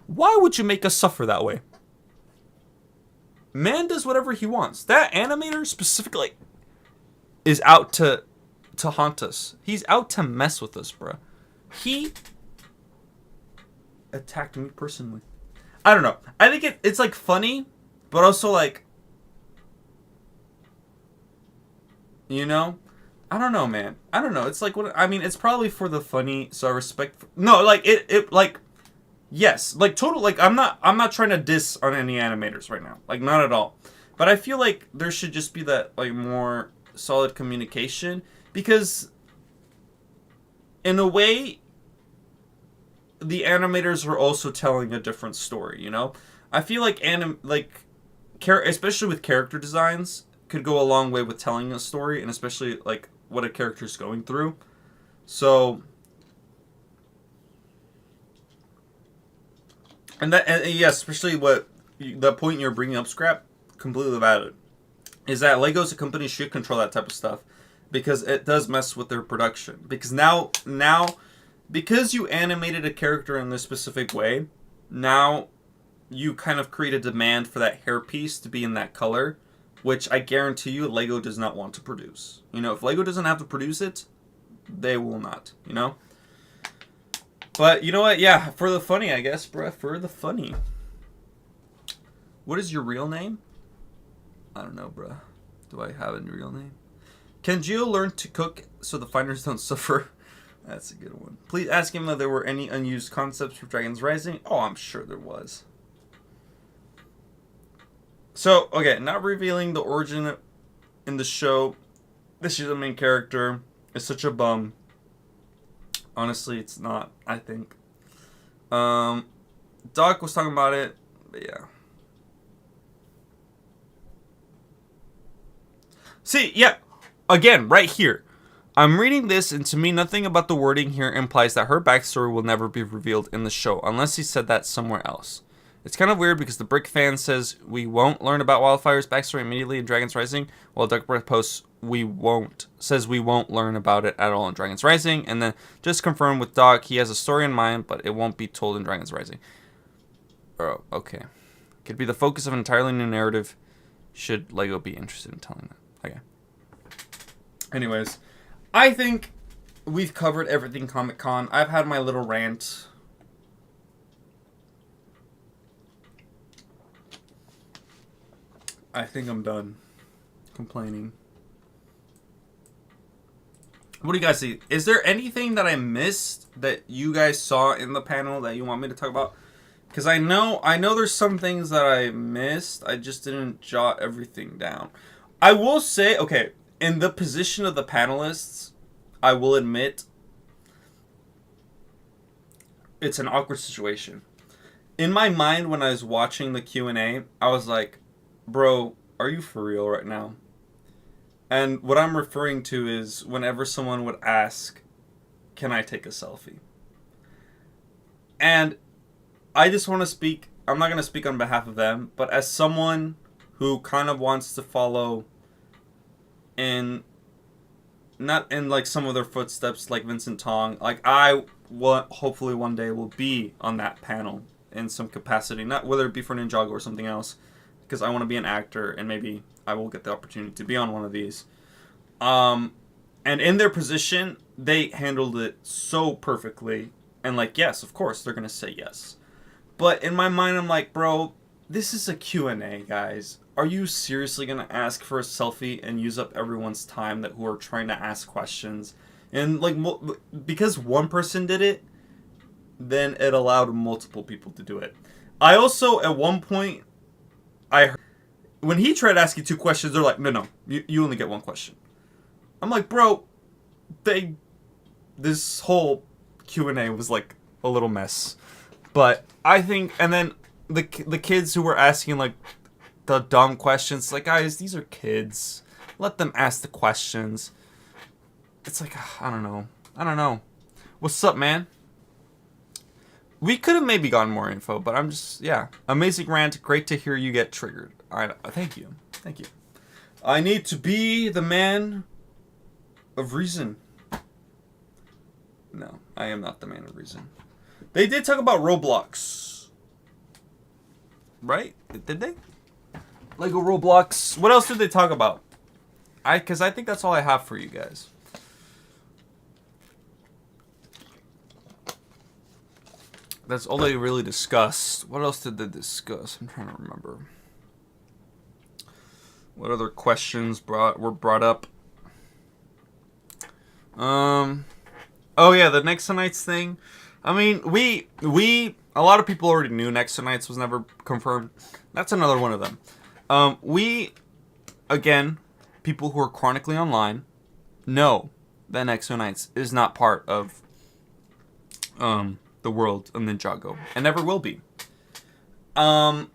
why would you make us suffer that way? Man does whatever he wants. That animator specifically is out to haunt us. He's out to mess with us, bruh. He attacked me personally. I don't know. I think it's like funny, but also like, you know, I don't know, man. I don't know. It's like, what I mean, it's probably for the funny, so I respect. No, like it like, yes, like total. Like I'm not trying to diss on any animators right now. Like not at all. But I feel like there should just be that like more solid communication, because in a way, the animators are also telling a different story. You know, I feel like especially with character designs, could go a long way with telling a story, and especially like what a character's going through. So, and yes, especially what the point you're bringing up, Scrap, completely valid, is that Lego as a company should control that type of stuff, because it does mess with their production. Because now, because you animated a character in this specific way, now you kind of create a demand for that hairpiece to be in that color, which I guarantee you Lego does not want to produce. You know, if Lego doesn't have to produce it, they will not, you know? But, you know what? Yeah, for the funny, I guess, bruh. For the funny. What is your real name? I don't know, bruh. Do I have a real name? Can Gio learn to cook so the finders don't suffer? That's a good one. Please ask him if there were any unused concepts for Dragon's Rising. Oh, I'm sure there was. So, okay, not revealing the origin in the show. This is the main character. It's such a bum. Honestly, it's not, I think. Doc was talking about it, but yeah. See, yeah, again, right here. I'm reading this, and to me, nothing about the wording here implies that her backstory will never be revealed in the show, unless he said that somewhere else. It's kind of weird because the Brick fan says we won't learn about Wildfire's backstory immediately in Dragon's Rising, while Dark Breath posts we won't learn about it at all in Dragon's Rising, and then just confirm with Doc he has a story in mind, but it won't be told in Dragon's Rising. Oh, okay. Could be the focus of an entirely new narrative. Should LEGO be interested in telling that? Okay. Anyways, I think we've covered everything Comic Con. I've had my little rant. I think I'm done complaining. What do you guys see? Is there anything that I missed that you guys saw in the panel that you want me to talk about? Because I know there's some things that I missed. I just didn't jot everything down. I will say, okay, in the position of the panelists, I will admit it's an awkward situation. In my mind, when I was watching the Q&A, I was like, bro, are you for real right now? And what I'm referring to is whenever someone would ask, can I take a selfie? And I just want to speak, I'm not going to speak on behalf of them, but as someone who kind of wants to follow in, not in like some of their footsteps like Vincent Tong, like I hopefully one day will be on that panel in some capacity, not whether it be for Ninjago or something else, because I want to be an actor and maybe I will get the opportunity to be on one of these. And in their position, they handled it so perfectly. And like, yes, of course, they're going to say yes. But in my mind, I'm like, bro, this is a Q&A, guys. Are you seriously going to ask for a selfie and use up everyone's time who are trying to ask questions? And like, because one person did it, then it allowed multiple people to do it. I also, at one point, I heard, when he tried asking 2 questions, they're like, no, you only get 1 question. I'm like, bro, this whole Q&A was like a little mess. But I think, and then the kids who were asking like the dumb questions, like, guys, these are kids. Let them ask the questions. It's like, I don't know. What's up, man? We could have maybe gotten more info, but I'm just, yeah. Amazing rant. Great to hear you get triggered. All right, thank you. I need to be the man of reason. No, I am not the man of reason. They did talk about Roblox. Right? Did they? Lego Roblox. What else did they talk about? Because I think that's all I have for you guys. That's all they really discussed. What else did they discuss? I'm trying to remember. What other questions were brought up? Oh yeah, the Nexon Knights thing. I mean, a lot of people already knew Nexon Knights was never confirmed. That's another one of them. Again, people who are chronically online know that Nexon Knights is not part of the world of Ninjago and never will be. And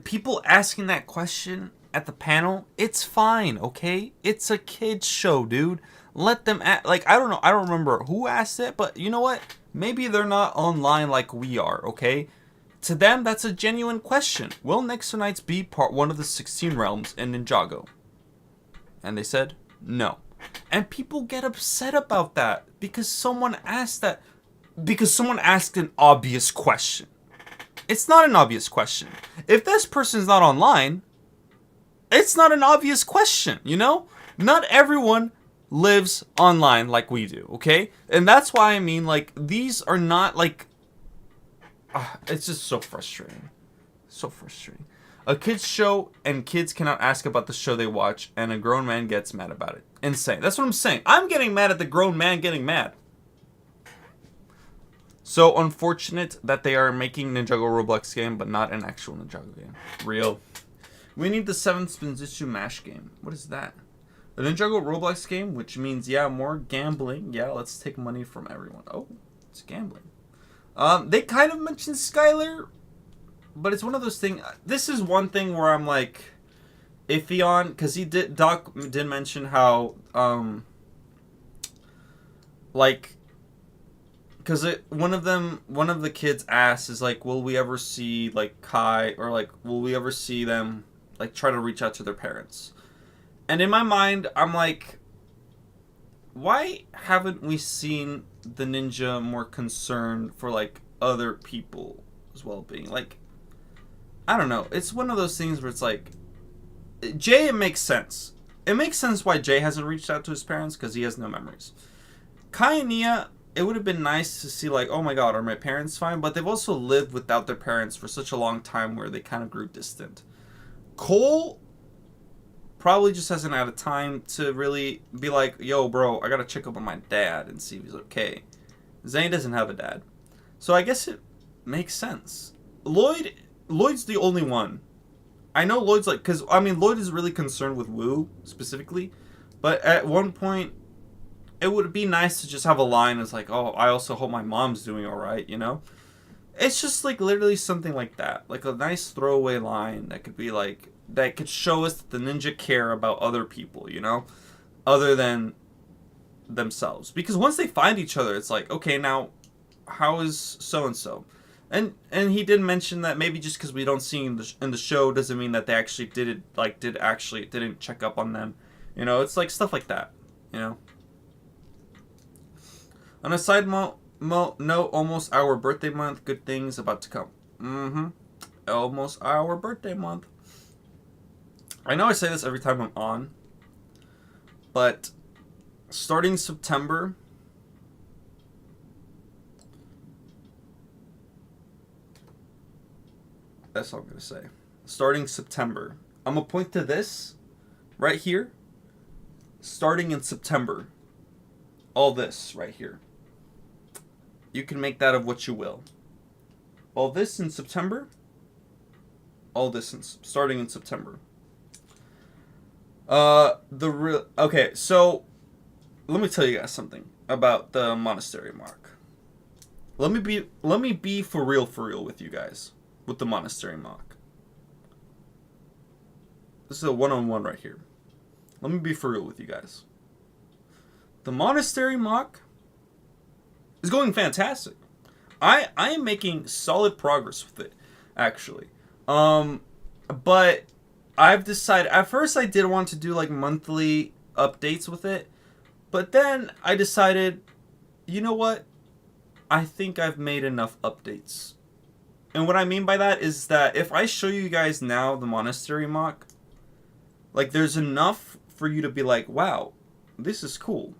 people asking that question at the panel, it's fine, okay? It's a kid's show, dude. Let them like, I don't know, I don't remember who asked it, but you know what? Maybe they're not online like we are, okay? To them, that's a genuine question. Will Nexon Knights be one of the 16 realms in Ninjago? And they said no. And people get upset about that because someone asked that. Because someone asked an obvious question. It's not an obvious question. If this person's not online, it's not an obvious question, you know? Not everyone lives online like we do, okay? And that's why I mean, like, these are not, like... it's just so frustrating. So frustrating. A kid's show, and kids cannot ask about the show they watch, and a grown man gets mad about it. Insane. That's what I'm saying. I'm getting mad at the grown man getting mad. So unfortunate that they are making Ninjago Roblox game, but not an actual Ninjago game. Real. We need the 7th Spinjitzu Mash game. What is that? The Ninjago Roblox game, which means, yeah, more gambling. Yeah, let's take money from everyone. Oh, it's gambling. They kind of mentioned Skylar, but it's one of those things. This is one thing where I'm like iffy on, because Doc did mention how like, because one of the kids asks is like, will we ever see like Kai, or like, will we ever see them like try to reach out to their parents? And in my mind, I'm like, why haven't we seen the ninja more concerned for like other people's well-being? Like, I don't know. It's one of those things where it's like, Jay, it makes sense. It makes sense why Jay hasn't reached out to his parents, because he has no memories. Kai and Nia, it would have been nice to see like, oh my god, are my parents fine? But they've also lived without their parents for such a long time where they kind of grew distant. Cole probably just hasn't had a time to really be like, yo, bro, I gotta check up on my dad and see if he's okay. Zane doesn't have a dad. So I guess it makes sense. Lloyd's the only one. I know Lloyd's like, because, I mean, Lloyd is really concerned with Wu, specifically. But at one point, it would be nice to just have a line that's like, oh, I also hope my mom's doing alright, you know? It's just like literally something like that. Like a nice throwaway line that could be like, that could show us that the ninja care about other people, you know? Other than themselves. Because once they find each other, it's like, okay, now, how is so-and-so? And he did mention that maybe just because we don't see in the show doesn't mean that they actually didn't check up on them. You know, it's like stuff like that, you know? On a side note, almost our birthday month. Good things about to come. Almost our birthday month. I know I say this every time I'm on, but starting September, that's all I'm going to say. Starting September, I'm going to point to this right here. Starting in September, all this right here. You can make that of what you will. All this in September. All this starting in September. Okay, so let me tell you guys something about the monastery mark. Let me be for real with you guys with the monastery mark. This is a one-on-one right here. Let me be for real with you guys. The monastery mock is going fantastic. I am making solid progress with it, actually. But I've decided, at first I did want to do like monthly updates with it, but then I decided, you know what? I think I've made enough updates. And what I mean by that is that if I show you guys now the monastery mock, like there's enough for you to be like, wow, this is cool.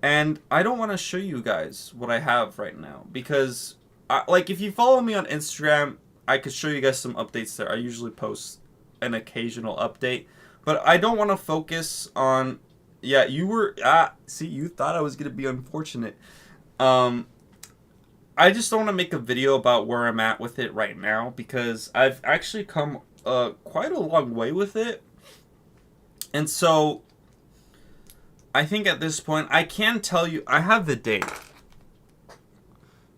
And I don't want to show you guys what I have right now because, like, if you follow me on Instagram, I could show you guys some updates there. I usually post an occasional update, but I don't want to focus on. Yeah, you were. See, you thought I was gonna be unfortunate. I just don't want to make a video about where I'm at with it right now because I've actually come quite a long way with it, and so. I think at this point, I can tell you, I have the date.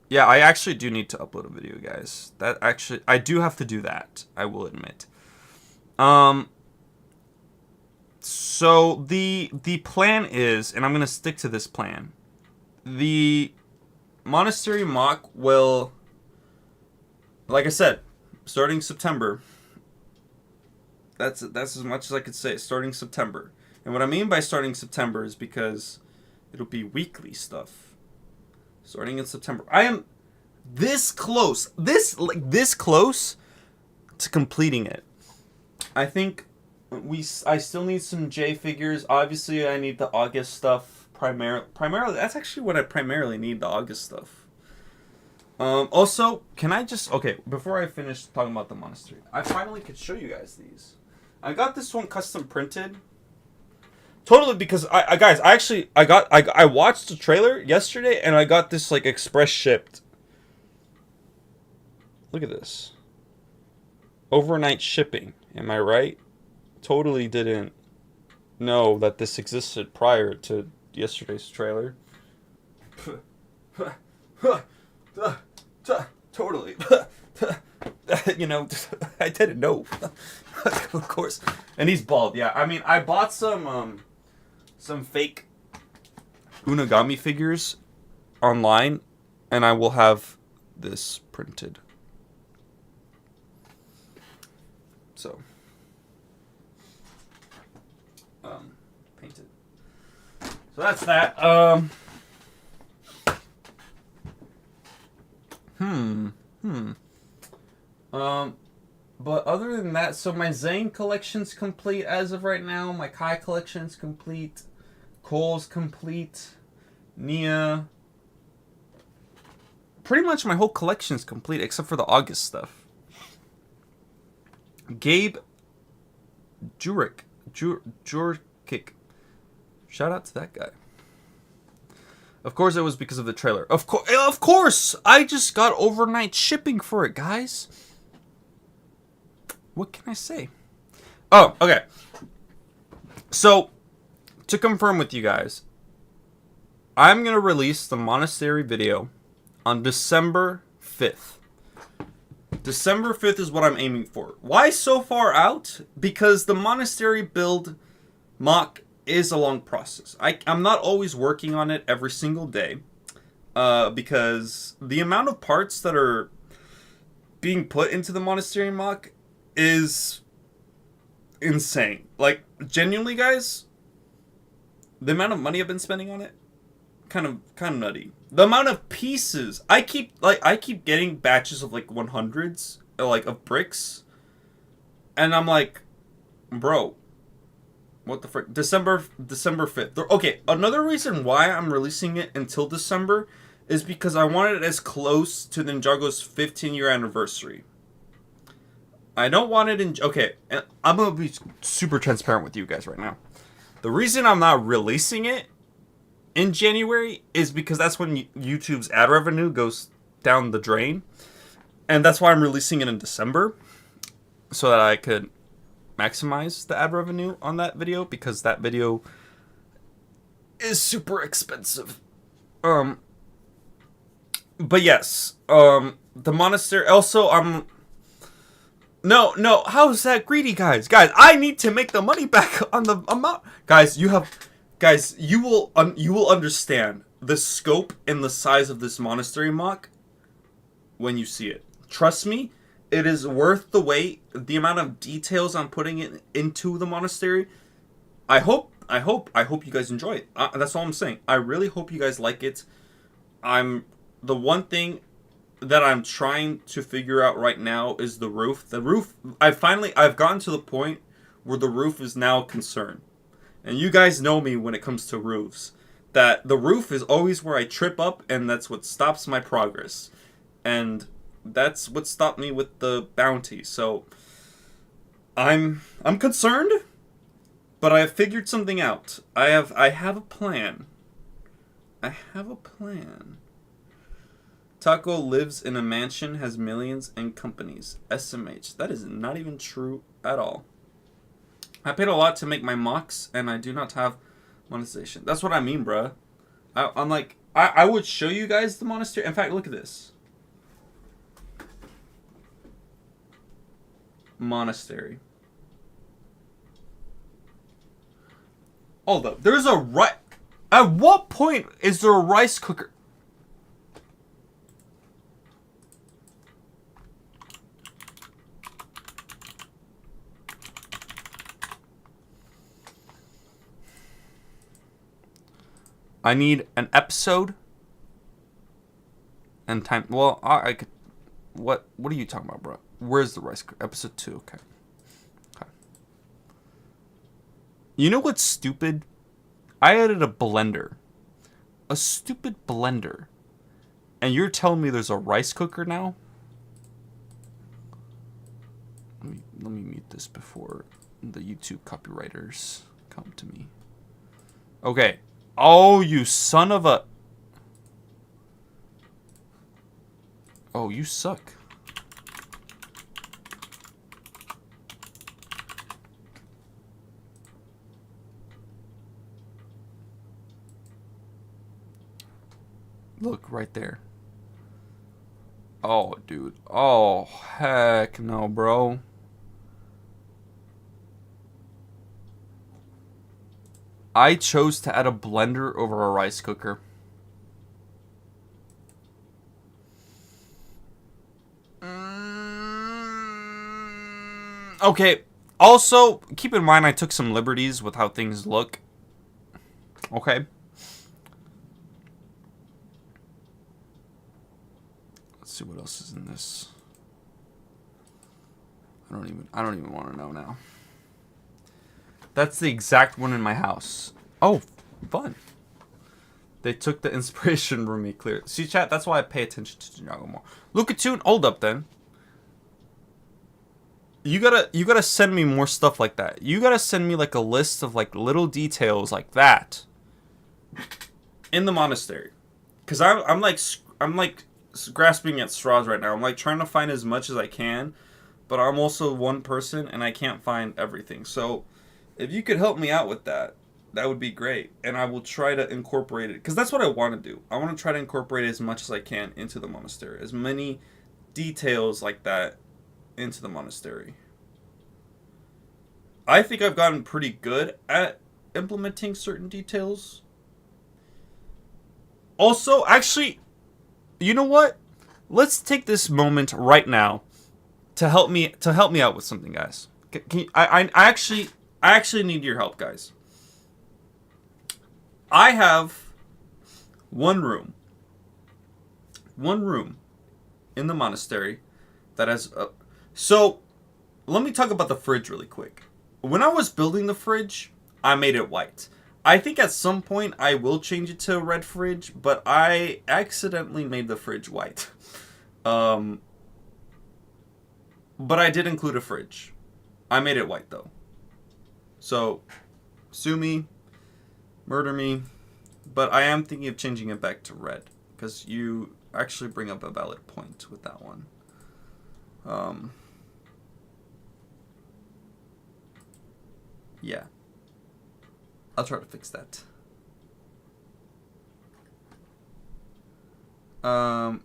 Yeah, I actually do need to upload a video, guys. That actually, I do have to do that, I will admit. So the plan is, and I'm going to stick to this plan. The monastery mock will, like I said, starting September. That's as much as I could say, starting September. And what I mean by starting September is because it'll be weekly stuff. Starting in September. I am this close. This close to completing it. I think I still need some J figures. Obviously, I need the August stuff primarily. That's actually what I primarily need, the August stuff. Also, can I just... Okay, before I finish talking about the monastery, I finally could show you guys these. I got this one custom printed. Totally, because I watched the trailer yesterday and I got this like express shipped. Look at this. Overnight shipping. Am I right? Totally didn't know that this existed prior to yesterday's trailer. Totally. You know, I didn't know. Of course. And he's bald. Yeah, I mean, I bought some fake Unagami figures online, and I will have this printed. So, painted. So that's that. But other than that, so my Zane collection's complete as of right now. My Kai collection's complete. Cole's complete. Nia. Pretty much my whole collection's complete except for the August stuff. Gabe Jurek. Jurkick. Shout out to that guy. Of course it was because of the trailer. Of course! I just got overnight shipping for it, guys. What can I say? Oh, okay. So, to confirm with you guys, I'm going to release the Monastery video on December 5th. December 5th is what I'm aiming for. Why so far out? Because the Monastery build mock is a long process. I'm not always working on it every single day. Because the amount of parts that are being put into the Monastery mock is insane. Like, genuinely, guys, the amount of money I've been spending on it, kind of nutty. The amount of pieces I keep getting batches of like 100s, like of bricks, and I'm like, bro, what the frick? December 5th. Okay, another reason why I'm releasing it until December is because I want it as close to Ninjago's 15-year anniversary. I don't want it in... Okay, and I'm going to be super transparent with you guys right now. The reason I'm not releasing it in January is because that's when YouTube's ad revenue goes down the drain. And that's why I'm releasing it in December. So that I could maximize the ad revenue on that video. Because that video is super expensive. But yes. The Monastery... Also, No, how is that greedy, guys? Guys, I need to make the money back on the amount. Guys, you will understand the scope and the size of this Monastery mock when you see it. Trust me, it is worth the wait. The amount of details I'm putting into the Monastery. I hope you guys enjoy it. That's all I'm saying. I really hope you guys like it. The one thing that I'm trying to figure out right now is the roof. The roof, I've gotten to the point where the roof is now a concern. And you guys know me when it comes to roofs. That the roof is always where I trip up, and that's what stops my progress. And that's what stopped me with the bounty. So I'm concerned, but I have figured something out. I have a plan. Taco lives in a mansion, has millions, and companies. SMH. That is not even true at all. I paid a lot to make my mocks, and I do not have monetization. That's what I mean, bruh. I'm like, I would show you guys the Monastery. In fact, look at this. Monastery. Hold up. There's a At what point is there a rice cooker? I need an episode and time. Well, I could. What are you talking about, bro? Where's the rice cooker? Episode 2. Okay. You know what's stupid? I added a blender. A stupid blender. And you're telling me there's a rice cooker now? Let me mute this before the YouTube copywriters come to me. Okay. Oh, you son of a... Oh, you suck. Look, right there. Oh, dude. Oh, heck no, bro. I chose to add a blender over a rice cooker. Okay. Also, keep in mind I took some liberties with how things look. Okay. Let's see what else is in this. I don't even want to know now. That's the exact one in my house. Oh, fun. They took the inspiration room clear. See, chat, that's why I pay attention to Ninjago more. Lucatoon, hold up then. You gotta send me more stuff like that. You gotta send me like a list of like little details like that in the monastery. Cause I'm like grasping at straws right now. I'm like trying to find as much as I can, but I'm also one person and I can't find everything. So if you could help me out with that, that would be great. And I will try to incorporate it because that's what I want to do. I want to try to incorporate as much as I can into the monastery. As many details like that into the monastery. I think I've gotten pretty good at implementing certain details. Also, actually, you know what? Let's take this moment right now to help me out with something, guys. I actually need your help, guys. I have one room in the monastery that has so let me talk about the fridge really quick. When I was building the fridge, I made it white. I think at some point I will change it to a red fridge, but I accidentally made the fridge white. But I did include a fridge. I made it white though. So, sue me, murder me, but I am thinking of changing it back to red because you actually bring up a valid point with that one. Yeah. I'll try to fix that. Yeah,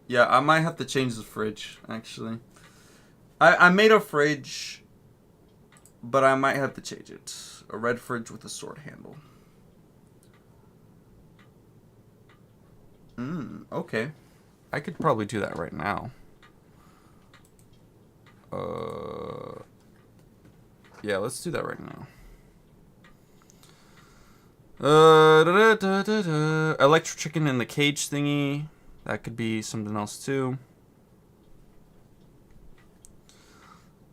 yeah, I might have to change the fridge, actually. I made a fridge, but I might have to change it. A red fridge with a sword handle. Okay. I could probably do that right now. Yeah, let's do that right now. Electric chicken in the cage thingy. That could be something else too.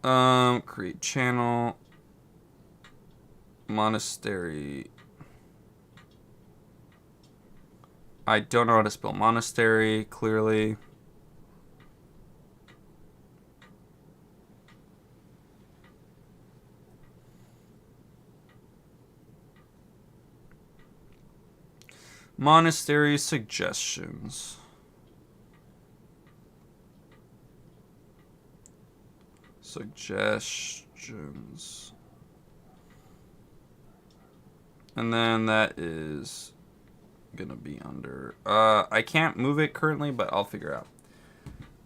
Create channel. Monastery. I don't know how to spell monastery, clearly. Monastery suggestions. Suggestions. And then that is gonna be under... I can't move it currently, but I'll figure it out.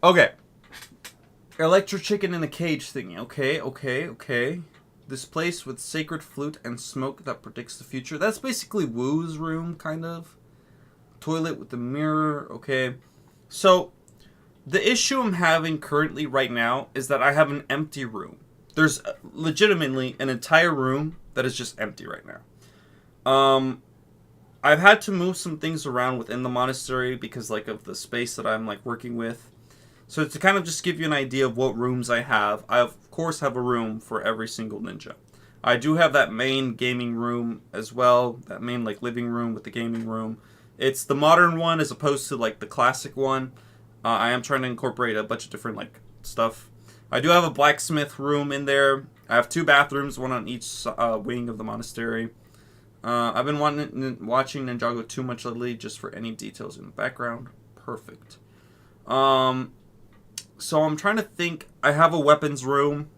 Okay. Electric chicken in the cage thingy. Okay. This place with sacred flute and smoke that predicts the future. That's basically Woo's room, kind of. Toilet with the mirror. Okay. So, the issue I'm having currently right now is that I have an empty room. There's legitimately an entire room that is just empty right now. I've had to move some things around within the monastery because like of the space that I'm like working with. So to kind of just give you an idea of what rooms I have, I of course have a room for every single ninja. I do have that main gaming room as well, that main like living room with the gaming room. It's the modern one as opposed to like the classic one. I am trying to incorporate a bunch of different like stuff. I do have a blacksmith room in there. I have 2 bathrooms, one on each wing of the monastery. I've been watching Ninjago too much lately just for any details in the background. Perfect. So I'm trying to think. I have a weapons room.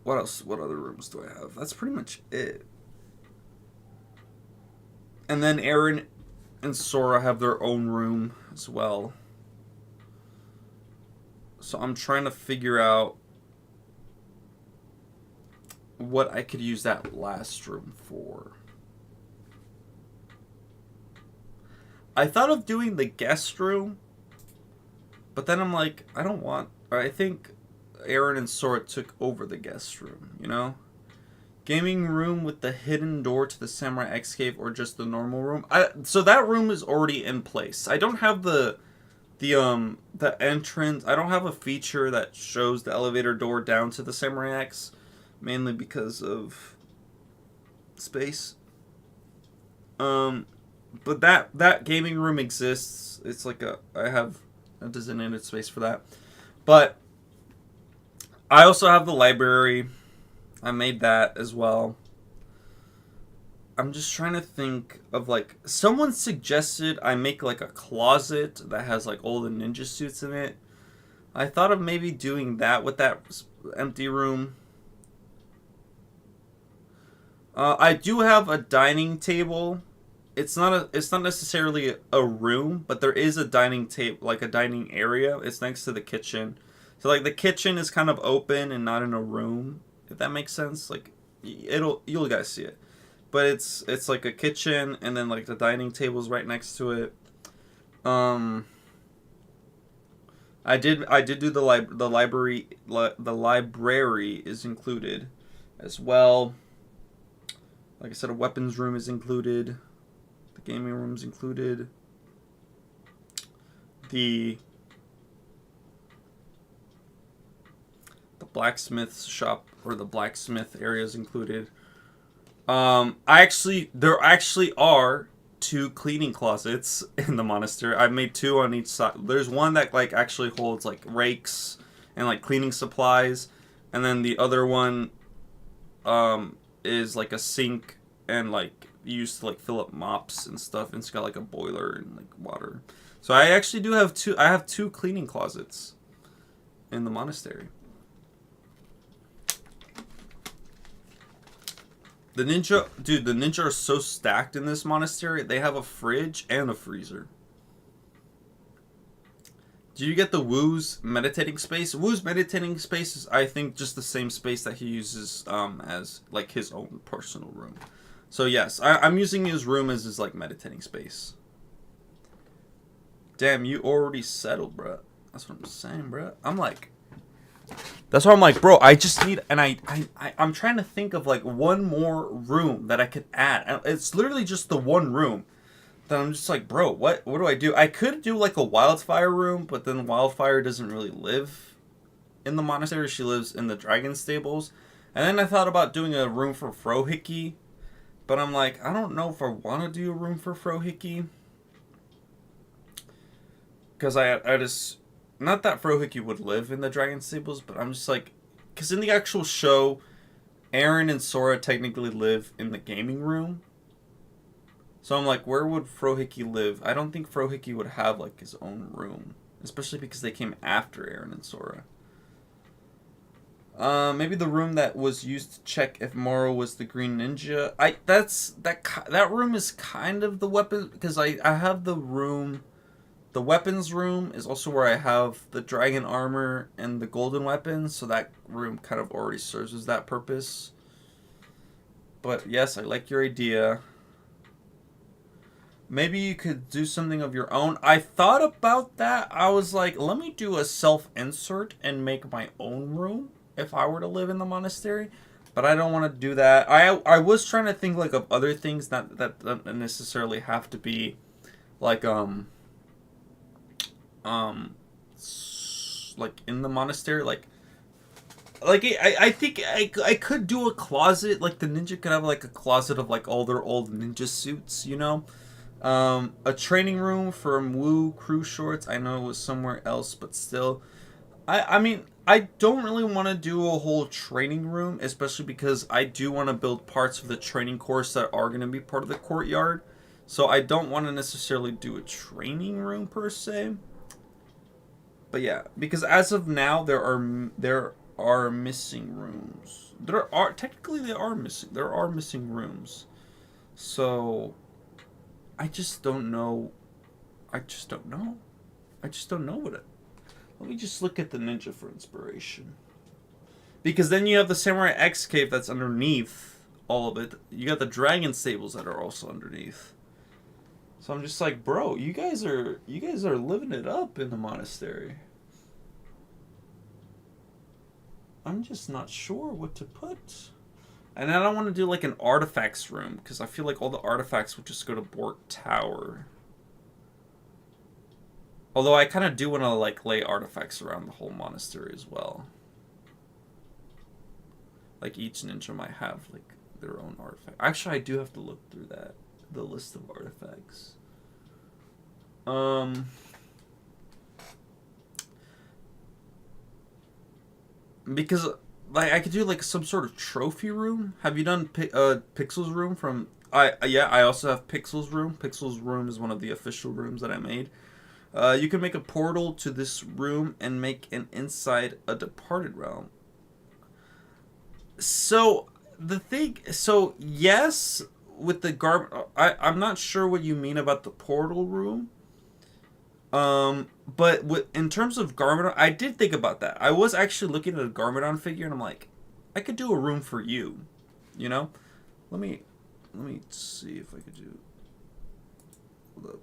What else? What other rooms do I have? That's pretty much it. And then Aaron and Sora have their own room as well. So I'm trying to figure out what I could use that last room for. I thought of doing the guest room, but then I'm like, I don't want... I think Aaron and Sora took over the guest room, you know? Gaming room with the hidden door to the Samurai X cave, or just the normal room. So that room is already in place. I don't have the entrance. I don't have a feature that shows the elevator door down to the Samurai X, mainly because of space. But that gaming room exists. It's like I have a designated space for that. But I also have the library. I made that as well. I'm just trying to think of, like, someone suggested I make like a closet that has like all the ninja suits in it. I thought of maybe doing that with that empty room. I do have a dining table. It's not necessarily a room, but there is a dining table, like a dining area. It's next to the kitchen. So like the kitchen is kind of open and not in a room, if that makes sense. Like you'll guys see it. But it's like a kitchen, and then like the dining table's right next to it. I did do the library. The library is included as well. Like I said, a weapons room is included. The gaming room is included. The blacksmith shop, or the blacksmith area, is included. There actually are 2 cleaning closets in the monastery. I've made 2 on each side. There's one that like actually holds like rakes and like cleaning supplies, and then the other one is like a sink and like used to like fill up mops and stuff, and it's got like a boiler and like water. So I actually do have 2. I have 2 cleaning closets in the monastery. The ninja are so stacked in this monastery. They have a fridge and a freezer. Do you get the Wu's meditating space? Wu's meditating space is, I think, just the same space that he uses as like his own personal room. So yes, I'm using his room as his like meditating space. Damn, you already settled, bro. That's what I'm saying, bro. That's why I'm like, bro, I just need, and I'm trying to think of like one more room that I could add. And it's literally just the one room that I'm just like, bro, what do I do? I could do like a Wildfire room, but then Wildfire doesn't really live in the monastery. She lives in the dragon stables. And then I thought about doing a room for Frohickey, but I'm like, I don't know if I want to do a room for Frohickey. Because I just... Not that Frohickey would live in the dragon stables, but I'm just like... Because in the actual show, Aaron and Sora technically live in the gaming room. So I'm like, where would Frohickey live? I don't think Frohickey would have like his own room. Especially because they came after Aaron and Sora. Maybe the room that was used to check if Moro was the Green Ninja. That room is kind of the weapon, because I have the room. The weapons room is also where I have the dragon armor and the golden weapons, so that room kind of already serves as that purpose. But yes, I like your idea. Maybe you could do something of your own. I thought about that. I was like, let me do a self-insert and make my own room if I were to live in the monastery. But I don't want to do that. I was trying to think like of other things that don't necessarily have to be like like in the monastery, like I think I could do a closet, like the ninja could have like a closet of like all their old ninja suits, you know. A training room for Wu crew shorts. I know it was somewhere else, but still, I mean, I don't really want to do a whole training room, especially because I do want to build parts of the training course that are going to be part of the courtyard. So I don't want to necessarily do a training room per se. But yeah, because as of now, there are missing rooms. There are missing rooms. So I just don't know. Let me just look at the ninja for inspiration. Because then you have the Samurai X cave that's underneath all of it. You got the dragon stables that are also underneath. So I'm just like, bro, you guys are living it up in the monastery. I'm just not sure what to put. And I don't want to do like an artifacts room, because I feel like all the artifacts would just go to Bork Tower. Although I kind of do want to like lay artifacts around the whole monastery as well. Like each ninja might have like their own artifact. Actually, I do have to look through the list of artifacts. Because like I could do like some sort of trophy room. Have you done Pixel's room from? I also have Pixel's room. Pixel's room is one of the official rooms that I made. You can make a portal to this room and make an inside a departed realm. So yes, with the I'm not sure what you mean about the portal room. But in terms of Garmadon, I did think about that. I was actually looking at a Garmadon figure, and I'm like, I could do a room for you, you know. Let me see if I could do. Hold up.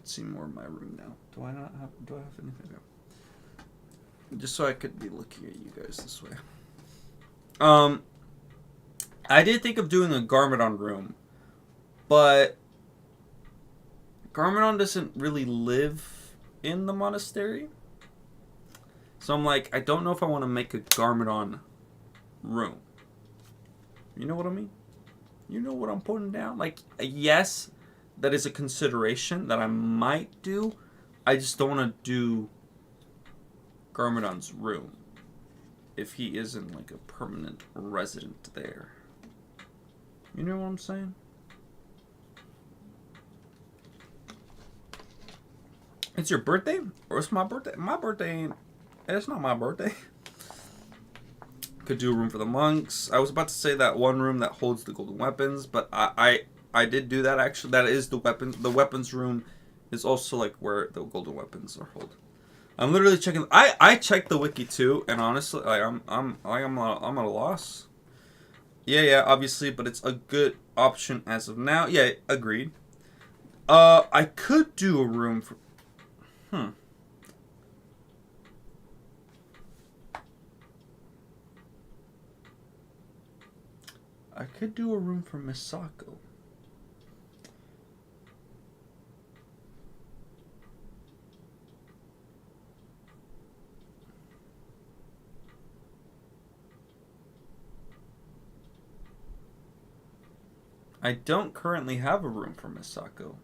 See more of my room now. Do I have anything? No. Just so I could be looking at you guys this way. I did think of doing a Garmadon room, but Garmadon doesn't really live in the monastery. So I'm like, I don't know if I want to make a Garmadon room. You know what I mean? You know what I'm putting down? Like, yes, that is a consideration that I might do. I just don't want to do Garmadon's room if he isn't like a permanent resident there. You know what I'm saying? It's your birthday? Or it's my birthday? My birthday ain't... It's not my birthday. Could do a room for the monks. I was about to say that one room that holds the golden weapons, but I did do that actually. That is the weapons. The weapons room is also like where the golden weapons are held. I'm literally checking. I checked the wiki too, and honestly, like, I'm at a loss. Yeah, obviously, but it's a good option as of now. Yeah, agreed. I could do a room for. I could do a room for Misako. I don't currently have a room for Misako.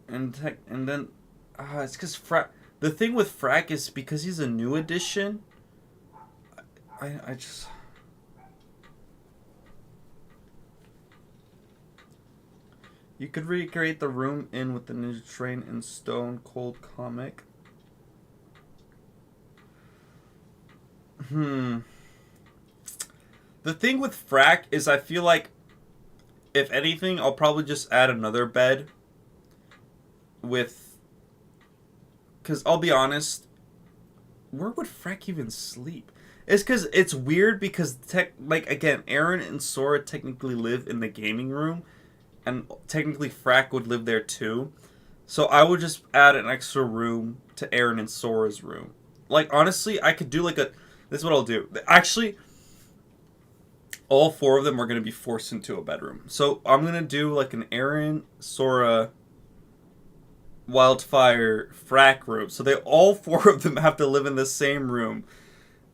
And then it's because the thing with Frack is because he's a new addition. I just... You could recreate the room in with the Ninja Train and Stone Cold comic. The thing with Frack is I feel like, if anything, I'll probably just add another bed with... Because I'll be honest, where would Frack even sleep? It's because it's weird because, again, Aaron and Sora technically live in the gaming room, and technically Frack would live there too. So I would just add an extra room to Aaron and Sora's room. Like, honestly, I could do like a... This is what I'll do. Actually, all four of them are going to be forced into a bedroom. So I'm going to do like an Aaron, Sora, Wildfire, Frack room. So all four of them have to live in the same room.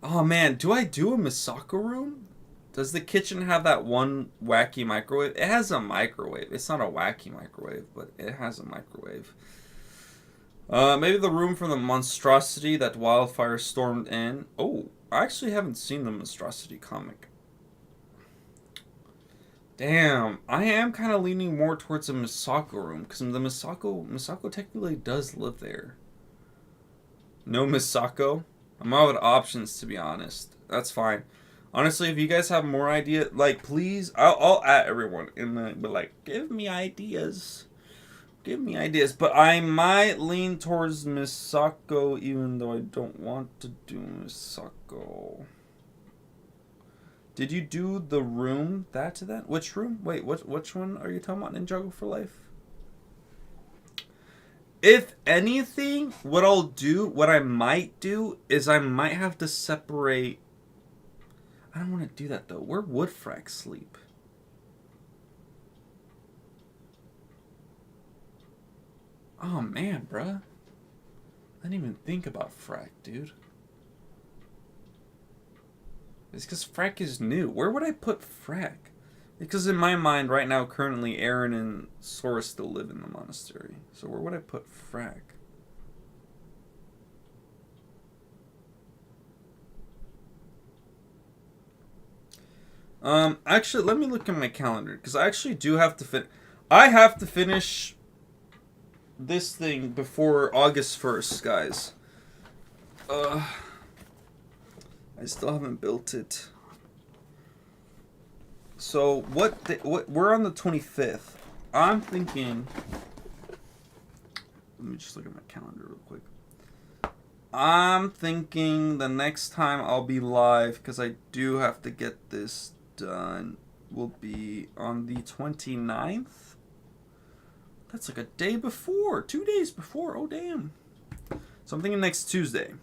Oh man, do I do a Misako room? Does the kitchen have that one wacky microwave? It has a microwave. It's not a wacky microwave, but it has a microwave. Maybe the room from the monstrosity that Wildfire stormed in. Oh, I actually haven't seen the monstrosity comic. Damn, I am kind of leaning more towards a Misako room, because the Misako technically does live there. No Misako? I'm out of options, to be honest. That's fine. Honestly, if you guys have more ideas, like, please, I'll at everyone in the, but like, give me ideas. Give me ideas. But I might lean towards Misako, even though I don't want to do Misako. Did you do the room that to that? Which room? Wait, which one are you talking about? Ninjago for Life? If anything, what I might do is I might have to separate. I don't want to do that though. Where would Frack sleep? Oh man, bruh. I didn't even think about Frack, dude. It's because Frack is new. Where would I put Frack? Because in my mind right now, currently, Aaron and Sora still live in the monastery. So where would I put Frack? Actually, let me look at my calendar. Because I actually do have to I have to finish this thing before August 1st, guys. I still haven't built it. So what we're on the 25th. I'm thinking, let me just look at my calendar real quick. I'm thinking the next time I'll be live, because I do have to get this done, will be on the 29th. That's like a day before, 2 days before. Oh damn. So I'm thinking next Tuesday.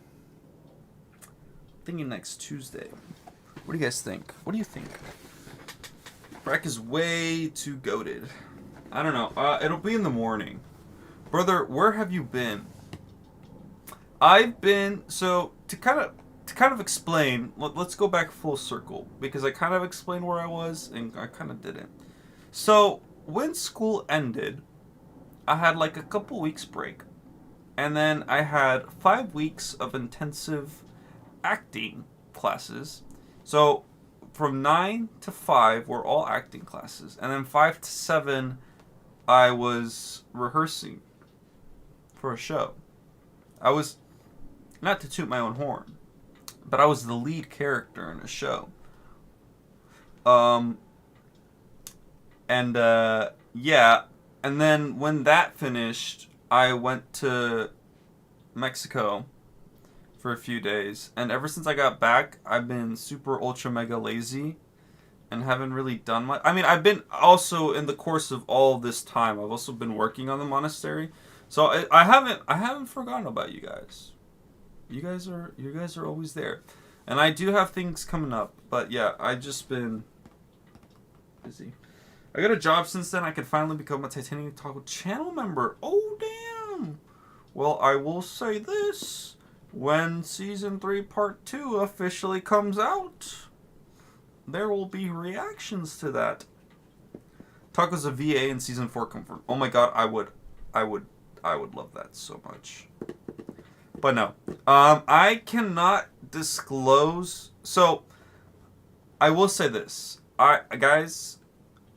What do you guys think? What do you think? Frack is way too goated. I don't know. It'll be in the morning. Brother, where have you been? I've been, so to kind of explain, let's go back full circle, because I kind of explained where I was and I kind of didn't. So when school ended, I had like a couple weeks break, and then I had 5 weeks of intensive acting classes. So from 9 to 5 were all acting classes, and then 5 to 7 I was rehearsing for a show. I was, not to toot my own horn, but I was the lead character in a show. Yeah, and then when that finished, I went to Mexico for a few days, and ever since I got back, I've been super ultra mega lazy and haven't really done much. I mean, I've been also, in the course of all this time, I've also been working on the monastery, so I haven't forgotten about you guys. You guys are always there, and I do have things coming up, but yeah, I just been busy. I got a job since then. I could finally become a Titanium Taco channel member. Oh damn! Well, I will say this: when season 3 part 2 officially comes out, there will be reactions to that. Taco's a VA in season 4 confirmed. Oh my god, I would love that so much. But no, I cannot disclose. So I will say this, guys,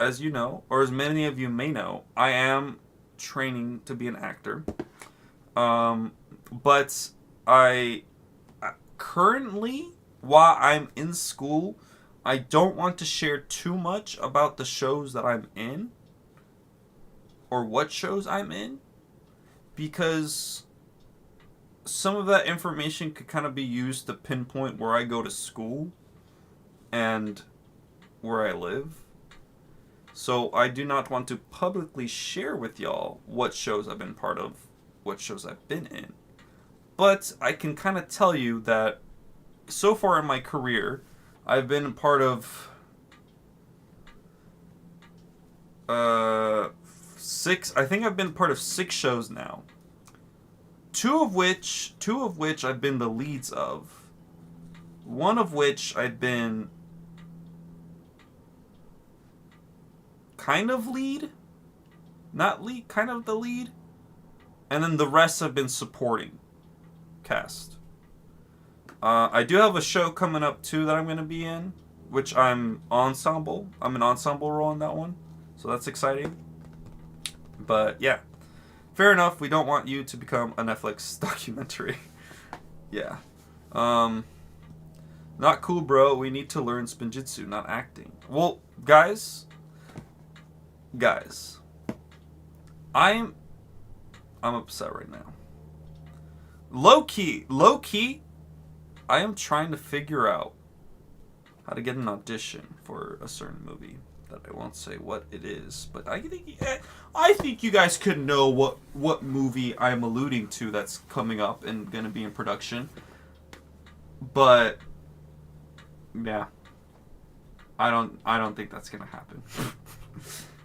as you know, or as many of you may know, I am training to be an actor. But I currently, while I'm in school, I don't want to share too much about the shows that I'm in, or what shows I'm in, because some of that information could kind of be used to pinpoint where I go to school and where I live. So I do not want to publicly share with y'all what shows I've been part of, what shows I've been in. But I can kind of tell you that so far in my career, I've been part of 6. I think I've been part of 6 shows now. Two of which I've been the leads of. One of which I've been kind of lead, not lead, kind of the lead, and then the rest have been supporting cast. I do have a show coming up too that I'm going to be in, which I'm ensemble. I'm an ensemble role in that one, so that's exciting. But yeah, fair enough. We don't want you to become a Netflix documentary. Yeah. Not cool, bro. We need to learn spinjitzu, not acting. Well, guys, I'm upset right now. Low key, I am trying to figure out how to get an audition for a certain movie that I won't say what it is, but I think you guys could know what movie I'm alluding to that's coming up and gonna be in production. But yeah, I don't think that's gonna happen.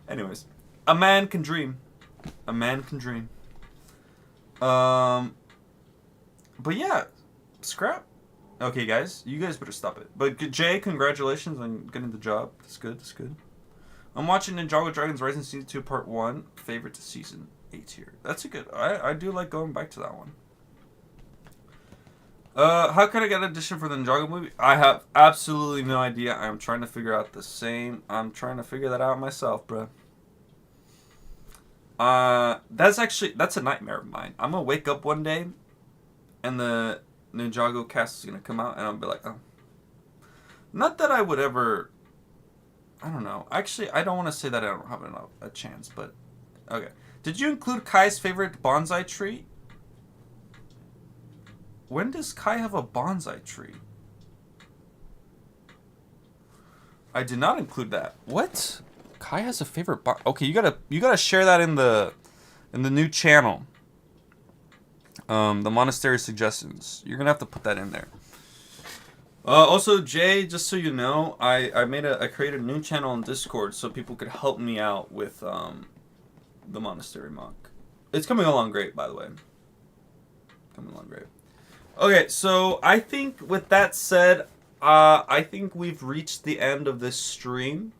Anyways, a man can dream. A man can dream. But yeah, scrap. Okay, guys, you guys better stop it. But Jay, congratulations on getting the job. That's good. That's good. I'm watching Ninjago Dragons Rising Season 2 Part 1. Favorite to Season 8 here. That's a good... I do like going back to that one. How can I get an audition for the Ninjago movie? I have absolutely no idea. I'm trying to figure out the same. I'm trying to figure that out myself, bro. That's a nightmare of mine. I'm gonna wake up one day and the Ninjago cast is gonna come out and I'll be like, oh. Not that I would ever... I don't know. Actually, I don't want to say that I don't have a chance, but... Okay. Did you include Kai's favorite bonsai tree? When does Kai have a bonsai tree? I did not include that. What? Kai has a favorite okay, you gotta share that in the new channel. The monastery suggestions. You're gonna have to put that in there. Also, Jay, just so you know, I created a new channel on Discord so people could help me out with the monastery mock. It's coming along great, by the way. Coming along great. Okay, so I think with that said, I think we've reached the end of this stream.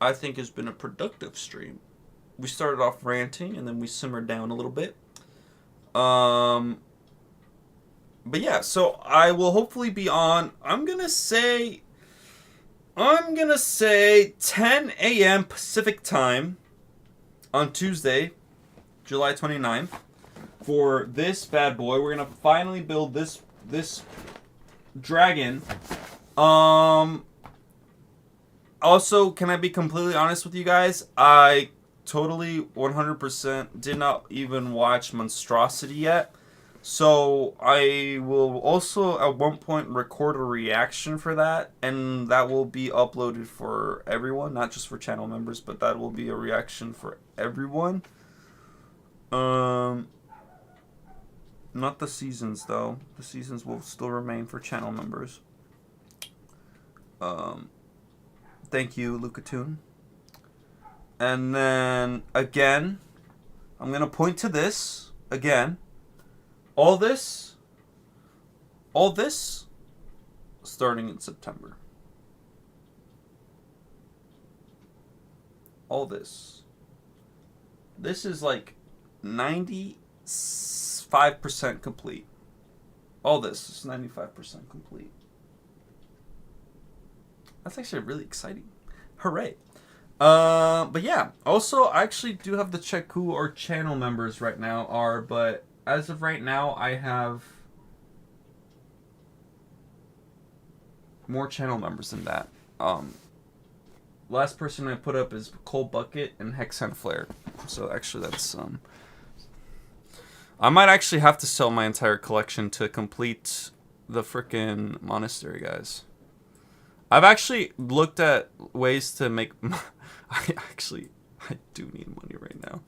I think it's been a productive stream. We started off ranting and then we simmered down a little bit. But yeah, so I will hopefully be on, I'm gonna say 10 a.m. Pacific time on Tuesday, July 29th for this bad boy. We're gonna finally build this dragon. Also, can I be completely honest with you guys? I totally 100% did not even watch Monstrosity yet. So I will also at one point record a reaction for that, and that will be uploaded for everyone, not just for channel members, but that will be a reaction for everyone. Not the seasons though. The seasons will still remain for channel members. Thank you, Lucatoon. And then again, I'm gonna point to this again. All this starting in September. All this. This is like 95% complete. All this is 95% complete. That's actually really exciting. Hooray. But yeah, also I actually do have to check who our channel members right now are, but as of right now, I have more channel members than that. Last person I put up is Cole Bucket and Hexen Flare. So actually that's I might actually have to sell my entire collection to complete the frickin' monastery, guys. I've actually looked at ways to make I do need money right now.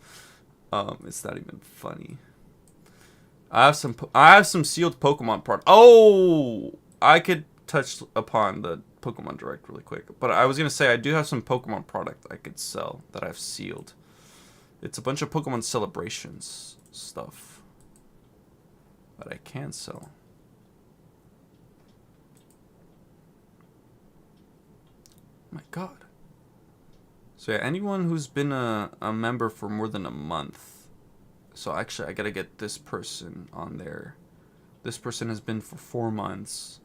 It's not even funny. I have some sealed Pokemon part. Oh, I could touch upon the Pokemon Direct really quick, but I was gonna say I do have some Pokemon product I could sell that I've sealed. It's a bunch of Pokemon Celebrations stuff that I can sell. My God. So yeah, anyone who's been a member for more than a month. So actually, I gotta get this person on there. This person has been for 4 months.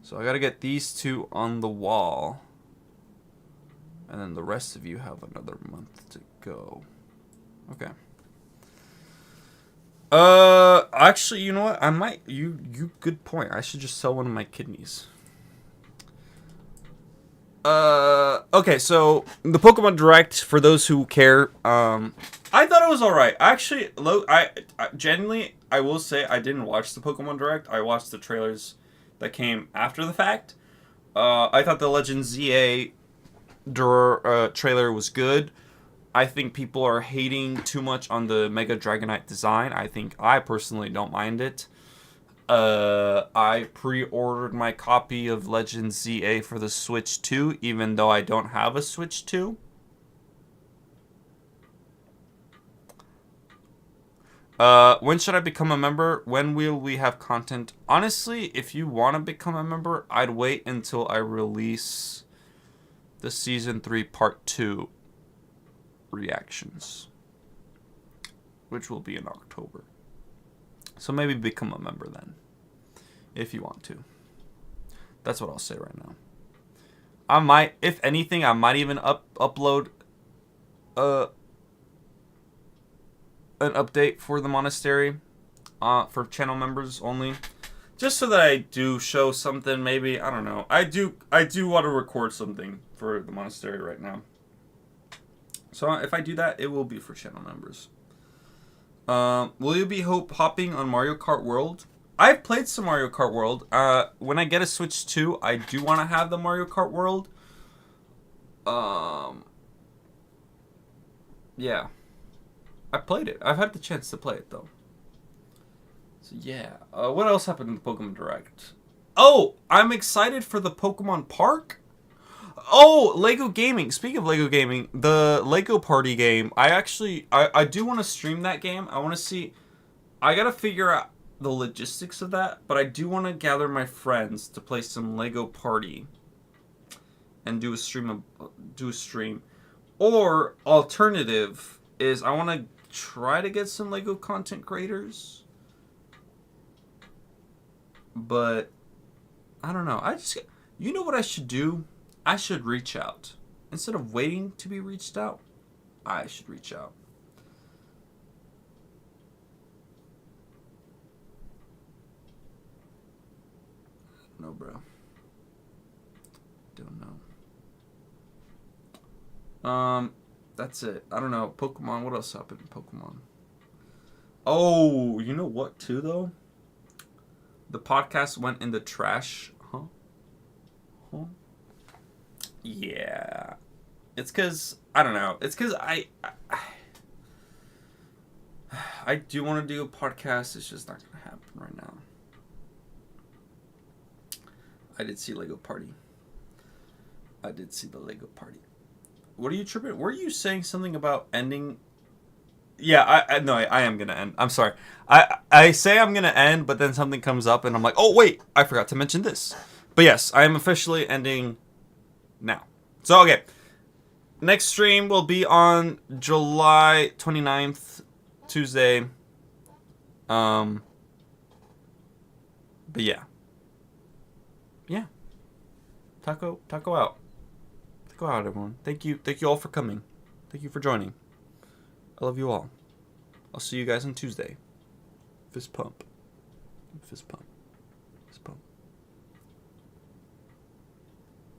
So I gotta get these two on the wall. And then the rest of you have another month to go. Okay. Actually, you know what? I might. Good point. I should just sell one of my kidneys. Okay, so the Pokemon Direct, for those who care, I thought it was alright. Actually, I genuinely, I will say I didn't watch the Pokemon Direct. I watched the trailers that came after the fact. I thought the Legend ZA trailer was good. I think people are hating too much on the Mega Dragonite design. I personally don't mind it. I pre-ordered my copy of Legend ZA for the Switch 2, even though I don't have a Switch 2. When should I become a member? When will we have content? Honestly, if you want to become a member, I'd wait until I release the Season 3 Part 2 reactions, which will be in October. So maybe become a member then, if you want to. That's what I'll say right now. I might, if anything, I might even upload an update for the monastery for channel members only, just so that I do show something. Maybe, I don't know. I do want to record something for the monastery right now. So if I do that, it will be for channel members. Will you be hopping on Mario Kart World? I've played some Mario Kart World. When I get a Switch 2, I do want to have the Mario Kart World. Yeah. I played it. I've had the chance to play it, though. So, yeah. What else happened in the Pokemon Direct? Oh, I'm excited for the Pokemon Park. Oh, Lego Gaming. Speaking of Lego Gaming, the Lego Party game, I do want to stream that game. I want to see, I got to figure out the logistics of that, but I do want to gather my friends to play some Lego Party and do a stream. Or, alternative, is I want to try to get some Lego content creators. But, I don't know. You know what I should do? I should reach out. Instead of waiting to be reached out, I should reach out. No, bro. Don't know. That's it. I don't know. Pokemon. What else happened in Pokemon? Oh, you know what, too, though? The podcast went in the trash. Huh? Yeah. It's because, I don't know. It's because I do want to do a podcast. It's just not going to happen right now. I did see Lego Party. I did see the Lego Party. What are you tripping? Were you saying something about ending? Yeah, I am going to end. I'm sorry. I say I'm going to end, but then something comes up and I'm like, oh, wait, I forgot to mention this. But yes, I am officially ending now. So, okay. Next stream will be on July 29th, Tuesday. But yeah. Yeah. Taco out. Taco out, everyone. Thank you all for coming. Thank you for joining. I love you all. I'll see you guys on Tuesday. Fist pump. Fist pump. Fist pump.